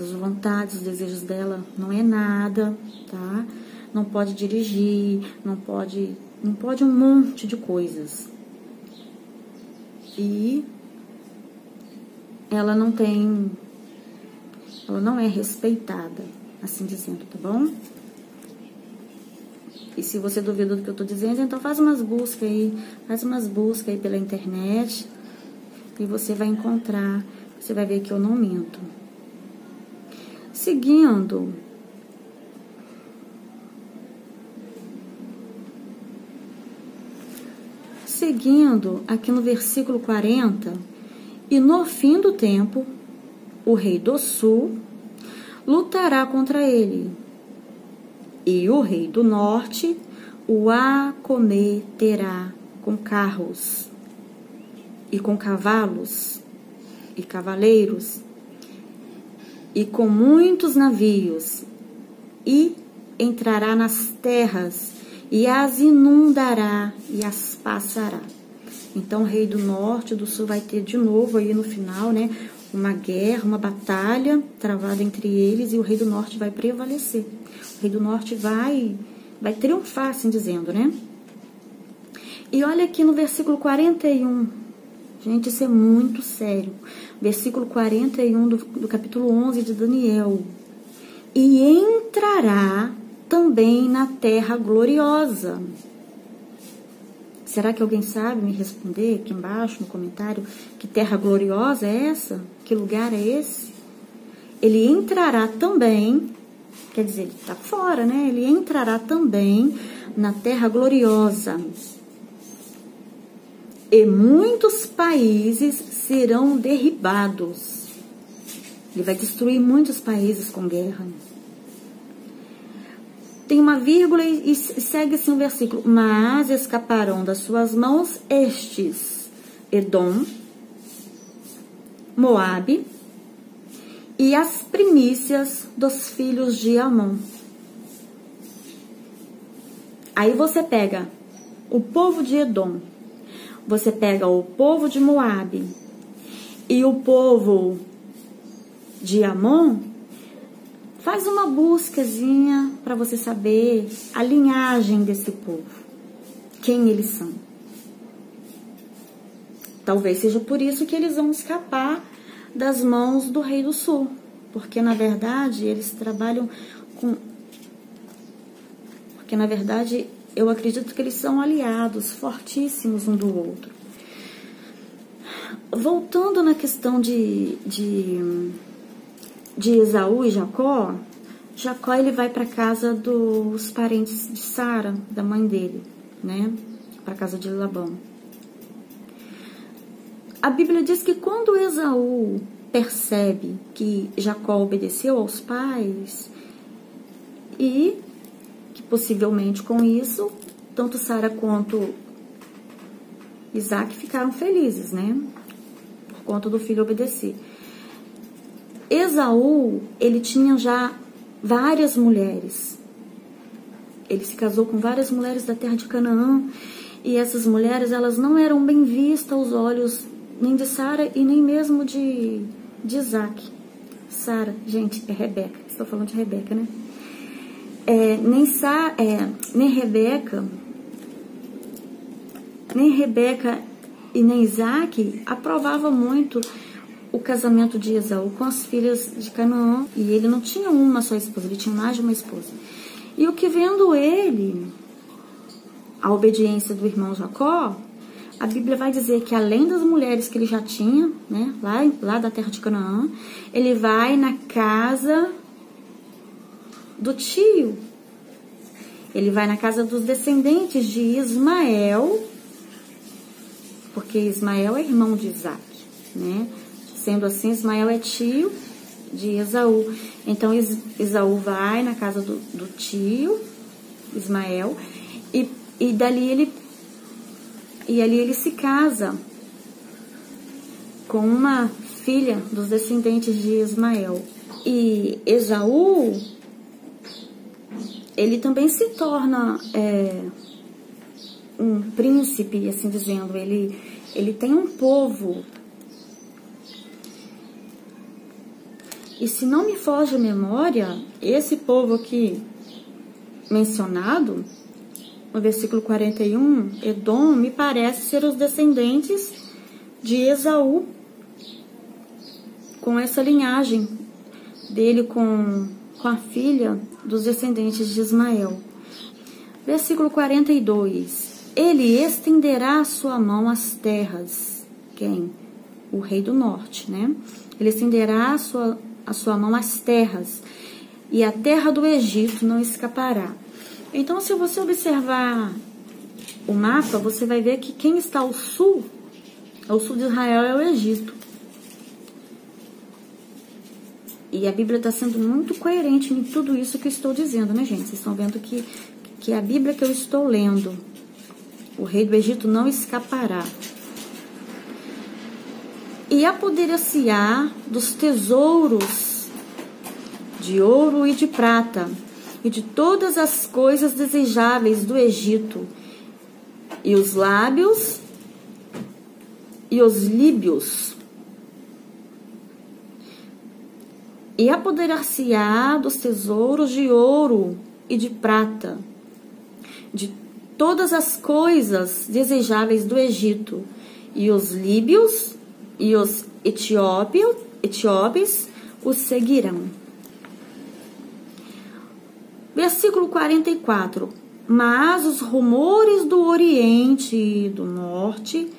as vontades, os desejos dela não é nada, tá? Não pode dirigir, não pode um monte de coisas. E ela não é respeitada, assim dizendo, tá bom? E se você duvida do que eu tô dizendo, então faz umas buscas aí pela internet e você vai encontrar, você vai ver que eu não minto. Seguindo, aqui no versículo 40, e no fim do tempo, o rei do sul lutará contra ele, e o rei do norte o acometerá com carros, e com cavalos, e cavaleiros, e com muitos navios, e entrará nas terras, e as inundará, e as passará. Então, o rei do norte e do sul vai ter de novo aí no final, né, uma guerra, uma batalha travada entre eles, e o rei do norte vai prevalecer. O rei do norte vai triunfar, assim dizendo, né? E olha aqui no versículo 41. Gente, isso é muito sério. Versículo 41 do capítulo 11 de Daniel. E entrará também na terra gloriosa. Será que alguém sabe me responder aqui embaixo no comentário que terra gloriosa é essa? Que lugar é esse? Ele entrará também, quer dizer, ele está fora, né? Ele entrará também na terra gloriosa. E muitos países serão derribados. Ele vai destruir muitos países com guerra. Tem uma vírgula e segue assim o versículo. Mas escaparão das suas mãos estes: Edom, Moabe, e as primícias dos filhos de Amon. Aí você pega o povo de Edom, você pega o povo de Moabe e o povo de Amon, faz uma buscazinha para você saber a linhagem desse povo, quem eles são. Talvez seja por isso que eles vão escapar das mãos do rei do sul, porque na verdade eles trabalham com... Porque na verdade eu acredito que eles são aliados fortíssimos um do outro. Voltando na questão de Esaú e Jacó, Jacó ele vai para casa dos parentes de Sara, da mãe dele, né? Para casa de Labão. A Bíblia diz que quando Esaú percebe que Jacó obedeceu aos pais e que possivelmente com isso, tanto Sara quanto Isaac ficaram felizes, né? Por conta do filho obedecer. Esaú, ele tinha já várias mulheres. Ele se casou com várias mulheres da terra de Canaã e essas mulheres, elas não eram bem vistas aos olhos nem de Sara e nem mesmo de Isaac. Sara, gente, é Rebeca. Estou falando de Rebeca, né? Nem Rebeca e nem Isaac aprovava muito o casamento de Esaú com as filhas de Canaã. E ele não tinha uma só esposa, ele tinha mais de uma esposa. E o que vendo ele, a obediência do irmão Jacó, a Bíblia vai dizer que além das mulheres que ele já tinha, né, lá da terra de Canaã, ele vai na casa do tio. Ele vai na casa dos descendentes de Ismael, porque Ismael é irmão de Isaac, né? Sendo assim, Ismael é tio de Esaú. Então, Esaú vai na casa do tio, Ismael, e dali ele se casa com uma filha dos descendentes de Ismael. E Esaú, ele também se torna um príncipe, assim dizendo. Ele tem um povo. E se não me foge a memória, esse povo aqui mencionado, no versículo 41, Edom, me parece ser os descendentes de Esaú, com essa linhagem dele com a filha dos descendentes de Ismael. Versículo 42, ele estenderá a sua mão às terras. Quem? O rei do norte, né? Ele estenderá a sua mão às terras, e a terra do Egito não escapará. Então, se você observar o mapa, você vai ver que quem está ao sul de Israel é o Egito. E a Bíblia está sendo muito coerente em tudo isso que eu estou dizendo, né, gente? Vocês estão vendo que a Bíblia que eu estou lendo, o rei do Egito não escapará. E apoderar-se-á dos tesouros de ouro e de prata, e de todas as coisas desejáveis do Egito, e os lábios e os líbios. E apoderar-se-á dos tesouros de ouro e de prata, de todas as coisas desejáveis do Egito, e os líbios e os etíopes os seguirão. Versículo 44. Mas os rumores do Oriente e do Norte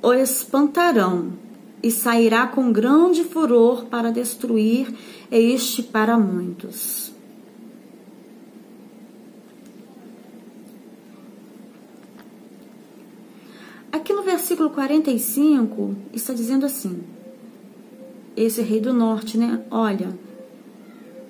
o espantarão, e sairá com grande furor para destruir este para muitos. Aqui no versículo 45 está dizendo assim, esse rei do norte, né? Olha,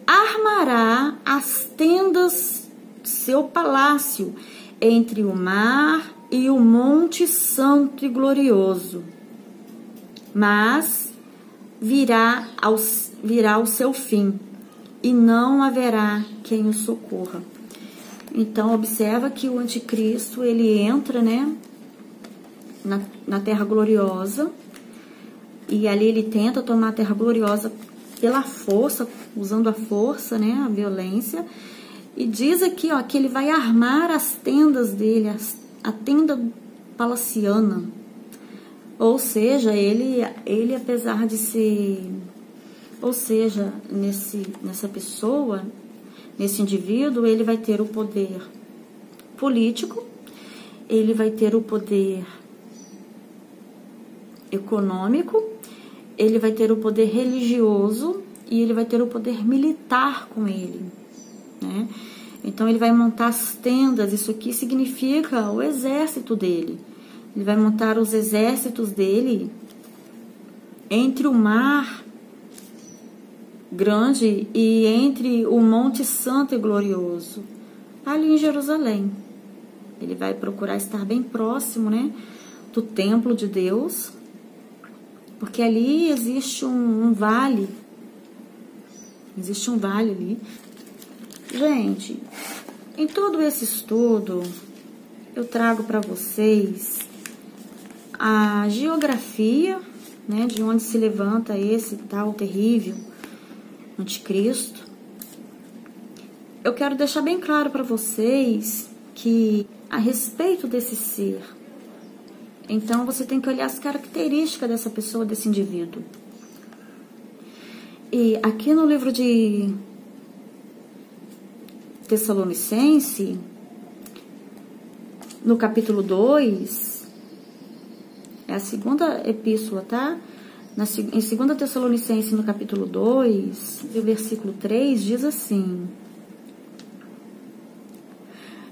armará as tendas de seu palácio entre o mar e o monte santo e glorioso. Mas virá o seu fim, e não haverá quem o socorra. Então, observa que o anticristo, ele entra, né, na Terra Gloriosa, e ali ele tenta tomar a Terra Gloriosa pela força, usando a força, né, a violência, e diz aqui, ó, que ele vai armar as tendas dele, a tenda palaciana. Ou seja, ele apesar de ser, ou seja, nessa pessoa, nesse indivíduo, ele vai ter o poder político, ele vai ter o poder econômico, ele vai ter o poder religioso e ele vai ter o poder militar com ele, né? Então ele vai montar as tendas, isso aqui significa o exército dele. Ele vai montar os exércitos dele entre o mar grande e entre o Monte Santo e Glorioso, ali em Jerusalém. Ele vai procurar estar bem próximo, né, do templo de Deus, porque ali existe um vale. Existe um vale ali. Gente, em todo esse estudo, eu trago para vocês a geografia, né, de onde se levanta esse tal terrível anticristo. Eu quero deixar bem claro para vocês que a respeito desse ser, então você tem que olhar as características dessa pessoa, desse indivíduo. E aqui no livro de Tessalonicense, no capítulo 2, é a segunda epístola, tá? Em 2 Tessalonicense, no capítulo 2, o versículo 3, diz assim: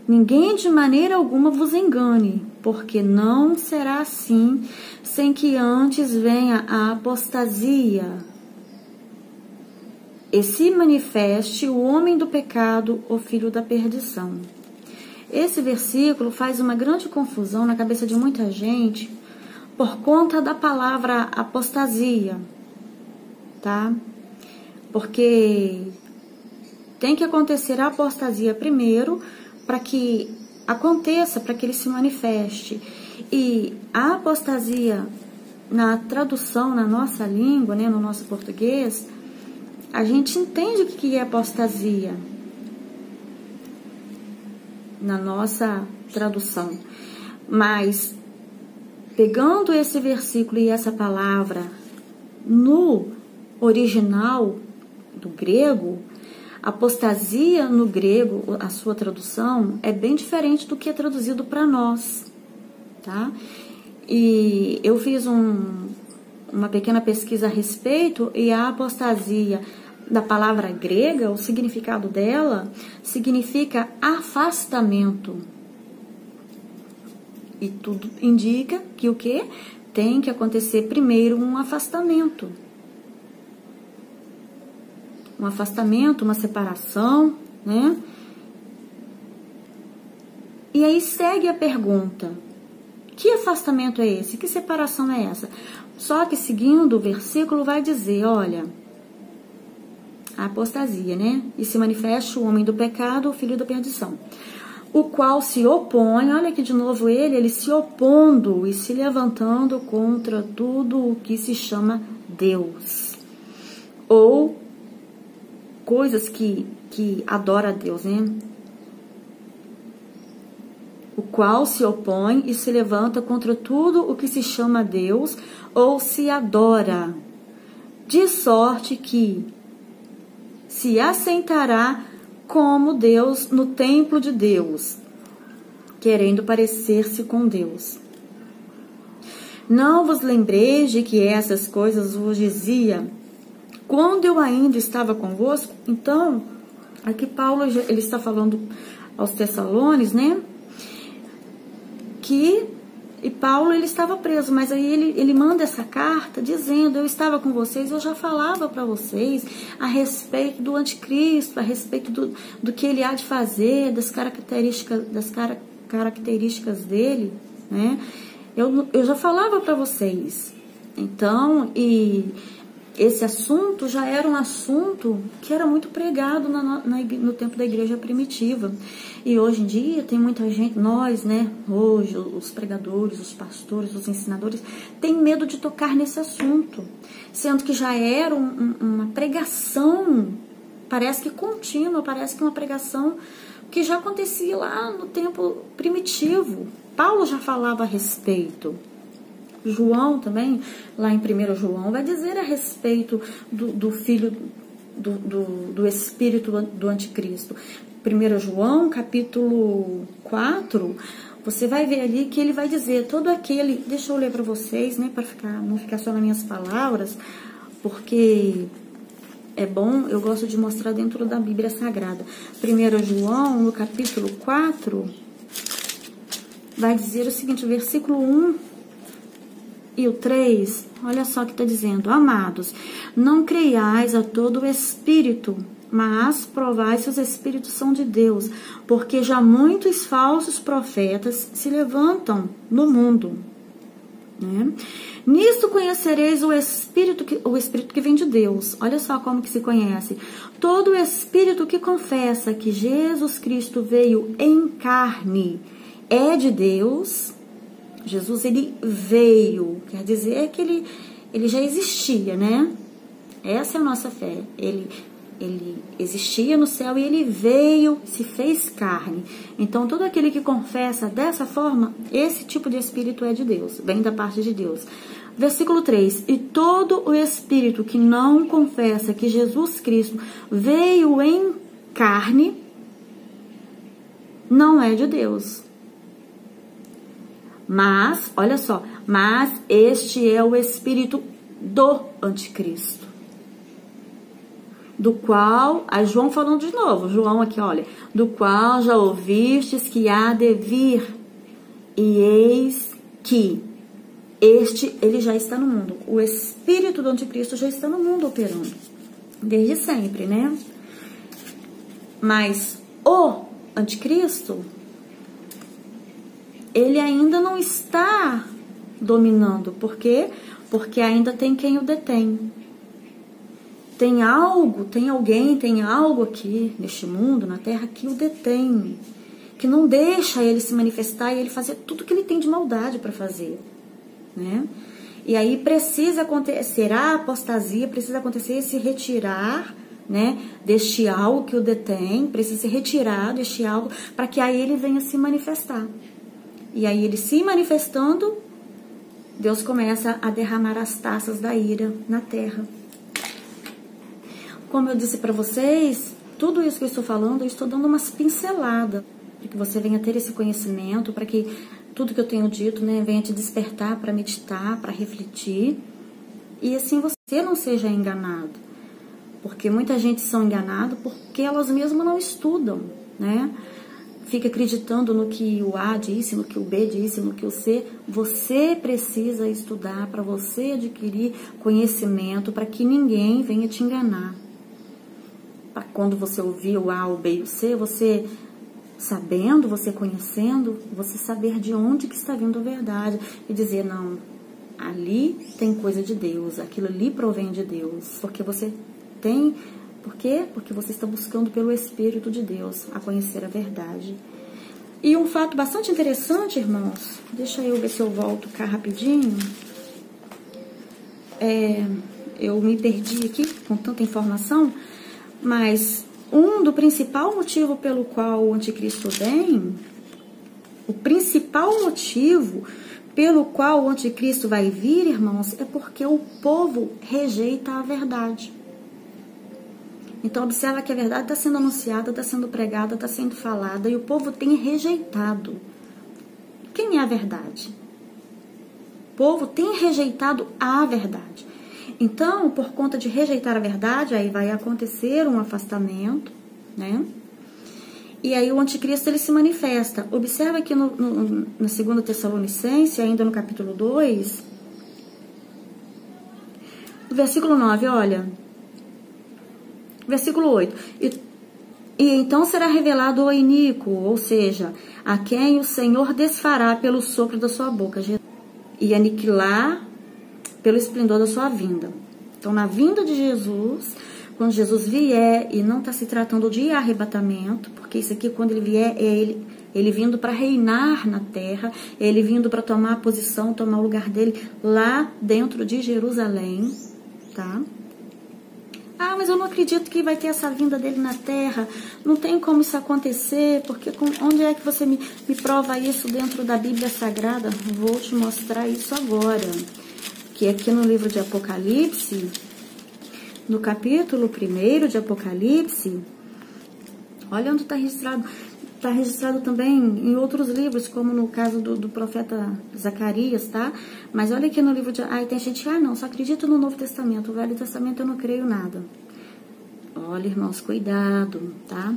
ninguém de maneira alguma vos engane, porque não será assim, sem que antes venha a apostasia e se manifeste o homem do pecado, o filho da perdição. Esse versículo faz uma grande confusão na cabeça de muita gente por conta da palavra apostasia, tá? Porque tem que acontecer a apostasia primeiro para que aconteça, para que ele se manifeste. E a apostasia, na tradução, na nossa língua, né, no nosso português, a gente entende o que é apostasia na nossa tradução. Mas, pegando esse versículo e essa palavra no original do grego, apostasia no grego, a sua tradução, é bem diferente do que é traduzido para nós, tá? E eu fiz uma pequena pesquisa a respeito, e a apostasia da palavra grega, o significado dela, significa afastamento. E tudo indica que o quê? Tem que acontecer primeiro um afastamento. Um afastamento, uma separação, né? E aí segue a pergunta: que afastamento é esse? Que separação é essa? Só que seguindo o versículo vai dizer, olha, a apostasia, né? E se manifesta o homem do pecado, o filho da perdição, o qual se opõe, olha aqui de novo ele se opondo e se levantando contra tudo o que se chama Deus, ou coisas que adora a Deus, né? O qual se opõe e se levanta contra tudo o que se chama Deus ou se adora, de sorte que se assentará como Deus no templo de Deus, querendo parecer-se com Deus. Não vos lembreis de que essas coisas vos dizia quando eu ainda estava convosco? Então, aqui Paulo ele está falando aos Tessalonicenses, né? E Paulo ele estava preso, mas aí ele manda essa carta dizendo: eu estava com vocês, eu já falava para vocês a respeito do anticristo, a respeito do que ele há de fazer, das características dele, né? Eu já falava para vocês. Então, e esse assunto já era um assunto que era muito pregado no tempo da igreja primitiva. E hoje em dia tem muita gente, nós, né, hoje, os pregadores, os pastores, os ensinadores, tem medo de tocar nesse assunto, sendo que já era uma pregação, parece que contínua, parece que uma pregação que já acontecia lá no tempo primitivo. Paulo já falava a respeito. João também, lá em 1 João, vai dizer a respeito do filho, do espírito do anticristo. 1 João, capítulo 4, você vai ver ali que ele vai dizer, todo aquele, deixa eu ler para vocês, né, para não ficar só nas minhas palavras, porque é bom, eu gosto de mostrar dentro da Bíblia Sagrada. 1 João, no capítulo 4, vai dizer o seguinte, o versículo 1 e o 3, olha só o que está dizendo. Amados, não creiais a todo o espírito, mas provai se os espíritos são de Deus, porque já muitos falsos profetas se levantam no mundo. Né? Nisto conhecereis o espírito que vem de Deus. Olha só como que se conhece. Todo espírito que confessa que Jesus Cristo veio em carne é de Deus. Jesus, ele veio, quer dizer que ele já existia, né? Essa é a nossa fé. Ele existia no céu e ele veio, se fez carne. Então, todo aquele que confessa dessa forma, esse tipo de espírito é de Deus, vem da parte de Deus. Versículo 3, e todo o espírito que não confessa que Jesus Cristo veio em carne, não é de Deus. Mas, olha só, mas este é o espírito do anticristo, do qual, aí João falando de novo, João aqui, olha, do qual já ouvistes que há de vir, e eis que este, ele já está no mundo, o espírito do anticristo já está no mundo operando, desde sempre, né? Mas o anticristo, ele ainda não está dominando. Por quê? Porque ainda tem quem o detém. Tem algo, tem alguém, tem algo aqui neste mundo, na terra, que o detém. Que não deixa ele se manifestar e ele fazer tudo que ele tem de maldade para fazer. Né? E aí precisa acontecer a apostasia, precisa acontecer esse retirar, né, deste algo que o detém, precisa se retirar deste algo para que aí ele venha se manifestar. E aí ele se manifestando, Deus começa a derramar as taças da ira na terra. Como eu disse para vocês, tudo isso que eu estou falando, eu estou dando umas pinceladas, para que você venha ter esse conhecimento, para que tudo que eu tenho dito, né, venha te despertar para meditar, para refletir, e assim você não seja enganado. Porque muita gente são enganadas porque elas mesmas não estudam, né? Fica acreditando no que o A disse, no que o B disse, no que o C. Você precisa estudar para você adquirir conhecimento, para que ninguém venha te enganar. Para quando você ouvir o A, o B e o C, você sabendo, você conhecendo, você saber de onde que está vindo a verdade e dizer, não, ali tem coisa de Deus, aquilo ali provém de Deus, porque você tem... Por quê? Porque você está buscando pelo Espírito de Deus a conhecer a verdade. E um fato bastante interessante, irmãos, deixa eu ver se eu volto cá rapidinho. Eu me perdi aqui com tanta informação, mas do principal motivo pelo qual o anticristo vem, o principal motivo pelo qual o anticristo vai vir, irmãos, é porque o povo rejeita a verdade. Então, observa que a verdade está sendo anunciada, está sendo pregada, está sendo falada, e o povo tem rejeitado. Quem é a verdade? O povo tem rejeitado a verdade. Então, por conta de rejeitar a verdade, aí vai acontecer um afastamento, né? E aí o anticristo, ele se manifesta. Observa que na 2 Tessalonicenses, ainda no capítulo 2, no versículo 9, olha... Versículo 8. E então será revelado o iníquo, ou seja, a quem o Senhor desfará pelo sopro da sua boca, e aniquilar pelo esplendor da sua vinda. Então, na vinda de Jesus, quando Jesus vier, e não está se tratando de arrebatamento, porque isso aqui, quando ele vier, é ele vindo para reinar na terra, ele vindo para tomar a posição, tomar o lugar dele lá dentro de Jerusalém, tá? Ah, mas eu não acredito que vai ter essa vinda dele na terra. Não tem como isso acontecer, porque onde é que você me prova isso dentro da Bíblia Sagrada? Vou te mostrar isso agora. Que aqui no livro de Apocalipse, no capítulo 1 de Apocalipse, olha onde está registrado. Está registrado também em outros livros, como no caso do profeta Zacarias, tá? Mas olha aqui no livro de... tem gente que, não, só acredito no Novo Testamento. O Velho Testamento eu não creio nada. Olha, irmãos, cuidado, tá?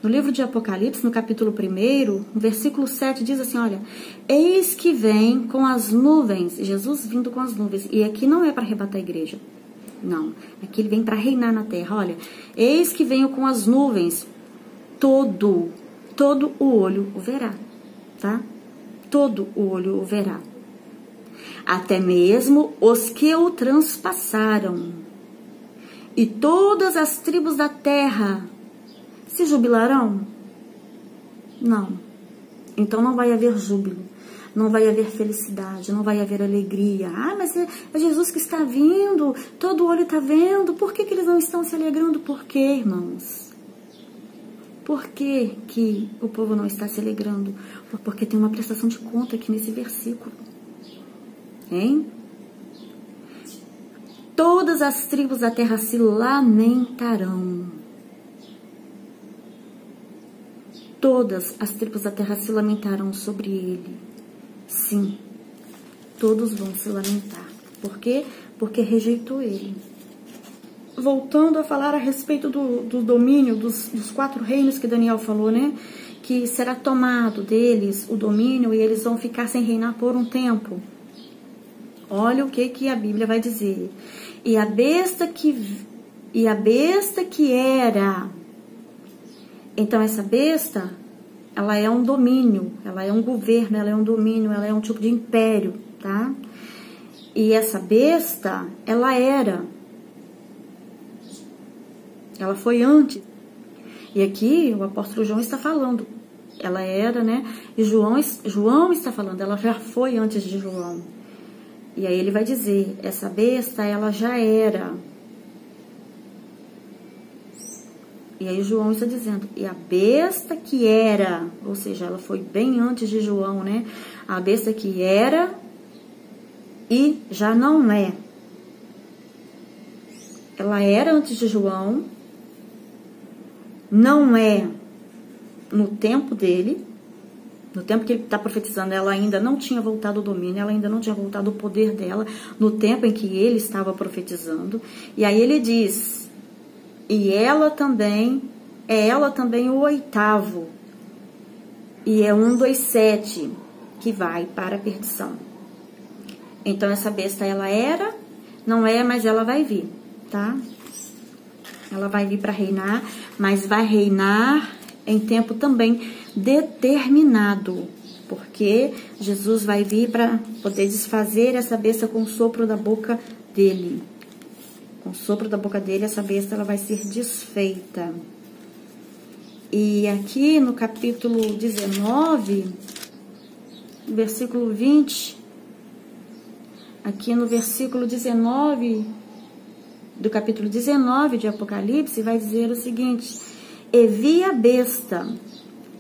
No livro de Apocalipse, no capítulo 1, no versículo 7, diz assim, olha, eis que vem com as nuvens, Jesus vindo com as nuvens, e aqui não é para arrebatar a igreja, não, aqui ele vem para reinar na terra, olha, eis que venho com as nuvens, todo o olho o verá, tá? Todo o olho o verá, até mesmo os que o transpassaram. E todas as tribos da terra se jubilarão? Não. Então não vai haver júbilo, não vai haver felicidade, não vai haver alegria. Mas é Jesus que está vindo, todo olho está vendo. Por que eles não estão se alegrando? Por quê, irmãos? Por que o povo não está se alegrando? Porque tem uma prestação de conta aqui nesse versículo. Hein? Todas as tribos da terra se lamentarão. Todas as tribos da terra se lamentarão sobre ele. Sim, todos vão se lamentar. Por quê? Porque rejeitou ele. Voltando a falar a respeito do domínio dos 4 reinos que Daniel falou, né? Que será tomado deles o domínio e eles vão ficar sem reinar por um tempo. Olha o que a Bíblia vai dizer. E a besta que era. Então essa besta, ela é um domínio, ela é um governo, ela é um domínio, ela é um tipo de império, tá? E essa besta, ela foi antes. E aqui o apóstolo João está falando, ela era, né? E João está falando, ela já foi antes de João. E aí ele vai dizer, essa besta, ela já era. E aí João está dizendo, e a besta que era, ou seja, ela foi bem antes de João, né? A besta que era e já não é. Ela era antes de João, não é no tempo dele. No tempo que ele está profetizando, ela ainda não tinha voltado o domínio, ela ainda não tinha voltado o poder dela, no tempo em que ele estava profetizando. E aí ele diz, e ela também o 8º, e é um dos 7 que vai para a perdição. Então essa besta, ela era, não é, mas ela vai vir, tá? Ela vai vir para reinar, mas vai reinar em tempo também determinado, porque Jesus vai vir para poder desfazer essa besta com o sopro da boca dele. Com o sopro da boca dele, essa besta ela vai ser desfeita. E aqui no capítulo 19, versículo 20, aqui no versículo 19 do capítulo 19 de Apocalipse, vai dizer o seguinte: e vi a besta,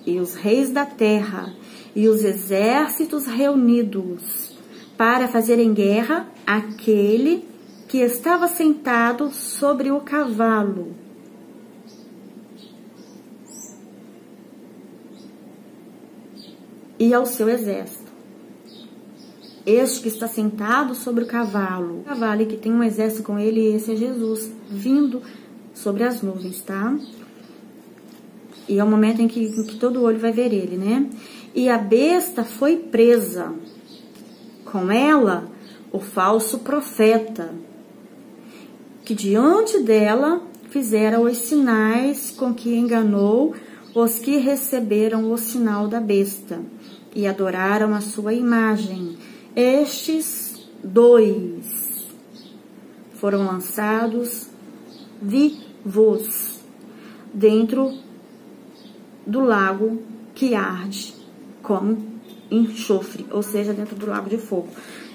e os reis da terra, e os exércitos reunidos, para fazerem guerra àquele que estava sentado sobre o cavalo. E ao seu exército. Este que está sentado sobre o cavalo e que tem um exército com ele, esse é Jesus, vindo sobre as nuvens, tá? E é o momento em que todo olho vai ver ele, né? E a besta foi presa. Com ela, o falso profeta, que diante dela fizera os sinais com que enganou os que receberam o sinal da besta e adoraram a sua imagem. Estes 2 foram lançados vivos dentro do lago que arde como enxofre, ou seja, dentro do lago de fogo.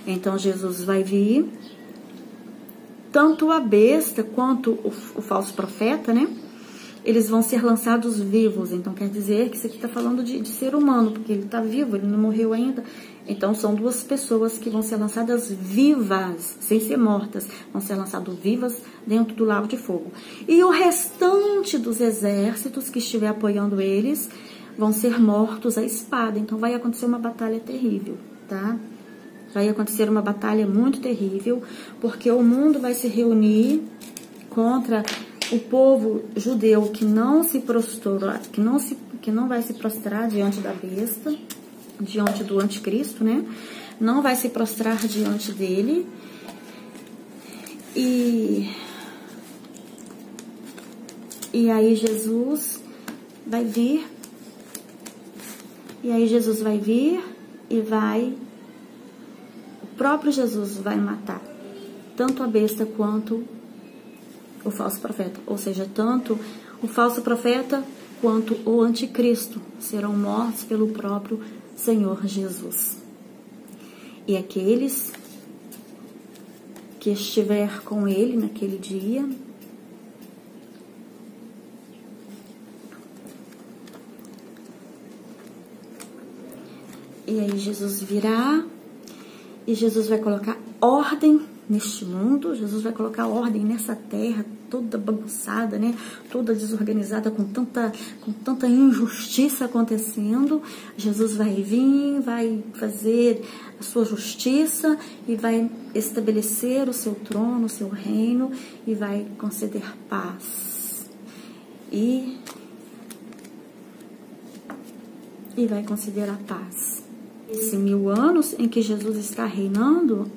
Então Jesus vai vir, tanto a besta quanto o falso profeta, né? Eles vão ser lançados vivos. Então quer dizer que isso aqui está falando de ser humano, porque ele está vivo, ele não morreu ainda. Então são duas pessoas que vão ser lançadas vivas, sem ser mortas, vão ser lançadas vivas dentro do lago de fogo. E o restante dos exércitos que estiver apoiando eles vão ser mortos à espada. Então vai acontecer uma batalha terrível, tá? Vai acontecer uma batalha muito terrível, porque o mundo vai se reunir contra o povo judeu que não se prostrou, que não vai se prostrar diante da besta, diante do anticristo, né? Não vai se prostrar diante dele. E aí Jesus vai vir. E aí Jesus vai vir e vai... O próprio Jesus vai matar tanto a besta quanto o falso profeta. Ou seja, tanto o falso profeta quanto o anticristo serão mortos pelo próprio Senhor Jesus. E aqueles que estiver com ele naquele dia e aí Jesus virá e Jesus vai colocar ordem neste mundo, Jesus vai colocar ordem nessa terra toda bagunçada, né? Toda desorganizada, com tanta injustiça acontecendo. Jesus vai vir, vai fazer a sua justiça e vai estabelecer o seu trono, o seu reino e vai conceder paz. E vai conceder a paz. Esse 1000 anos em que Jesus está reinando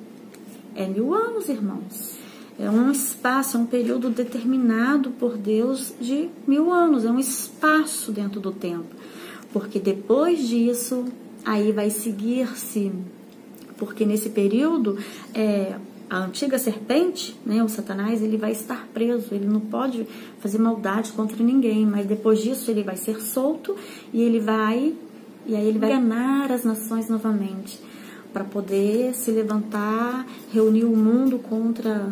é 1000 anos, irmãos. É um espaço, é um período determinado por Deus de 1000 anos. É um espaço dentro do tempo. Porque depois disso, aí vai seguir-se. Porque nesse período, a antiga serpente, né, o Satanás, ele vai estar preso. Ele não pode fazer maldade contra ninguém. Mas depois disso, ele vai ser solto e ele vai... E aí ele vai enganar as nações novamente, para poder se levantar, reunir o mundo contra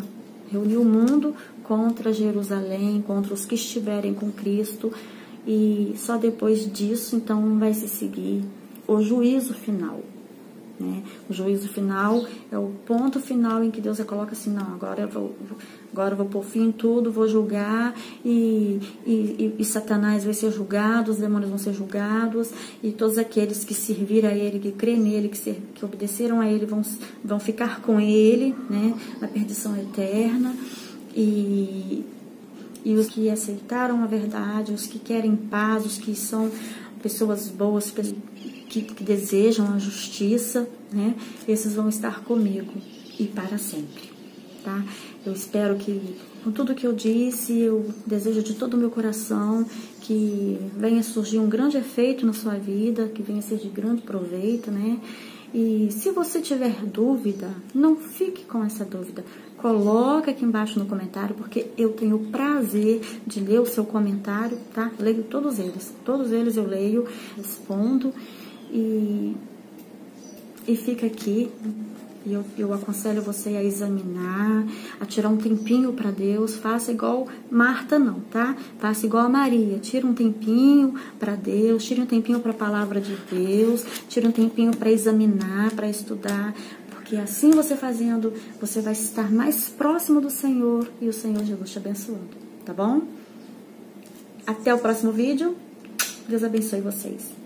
Jerusalém, contra os que estiverem com Cristo. E só depois disso, então, vai se seguir o juízo final. Né? O juízo final é o ponto final em que Deus coloca assim, não, agora eu vou pôr fim em tudo, vou julgar e Satanás vai ser julgado, os demônios vão ser julgados e todos aqueles que serviram a ele, que crêem nele, que obedeceram a ele vão ficar com ele, né, na perdição eterna. E os que aceitaram a verdade, os que querem paz, os que são pessoas boas, que desejam a justiça, né? Esses vão estar comigo e para sempre, tá? Eu espero que, com tudo que eu disse, eu desejo de todo o meu coração que venha surgir um grande efeito na sua vida, que venha ser de grande proveito, né? E se você tiver dúvida, não fique com essa dúvida. Coloca aqui embaixo no comentário, porque eu tenho o prazer de ler o seu comentário, tá? Leio todos eles eu leio, respondo e fica aqui. Eu aconselho você a examinar, a tirar um tempinho para Deus. Faça igual Marta não, tá? Faça igual a Maria. Tira um tempinho para Deus, tire um tempinho para a palavra de Deus, tire um tempinho para examinar, para estudar. Porque assim você fazendo, você vai estar mais próximo do Senhor e o Senhor Jesus te abençoando, tá bom? Até o próximo vídeo. Deus abençoe vocês.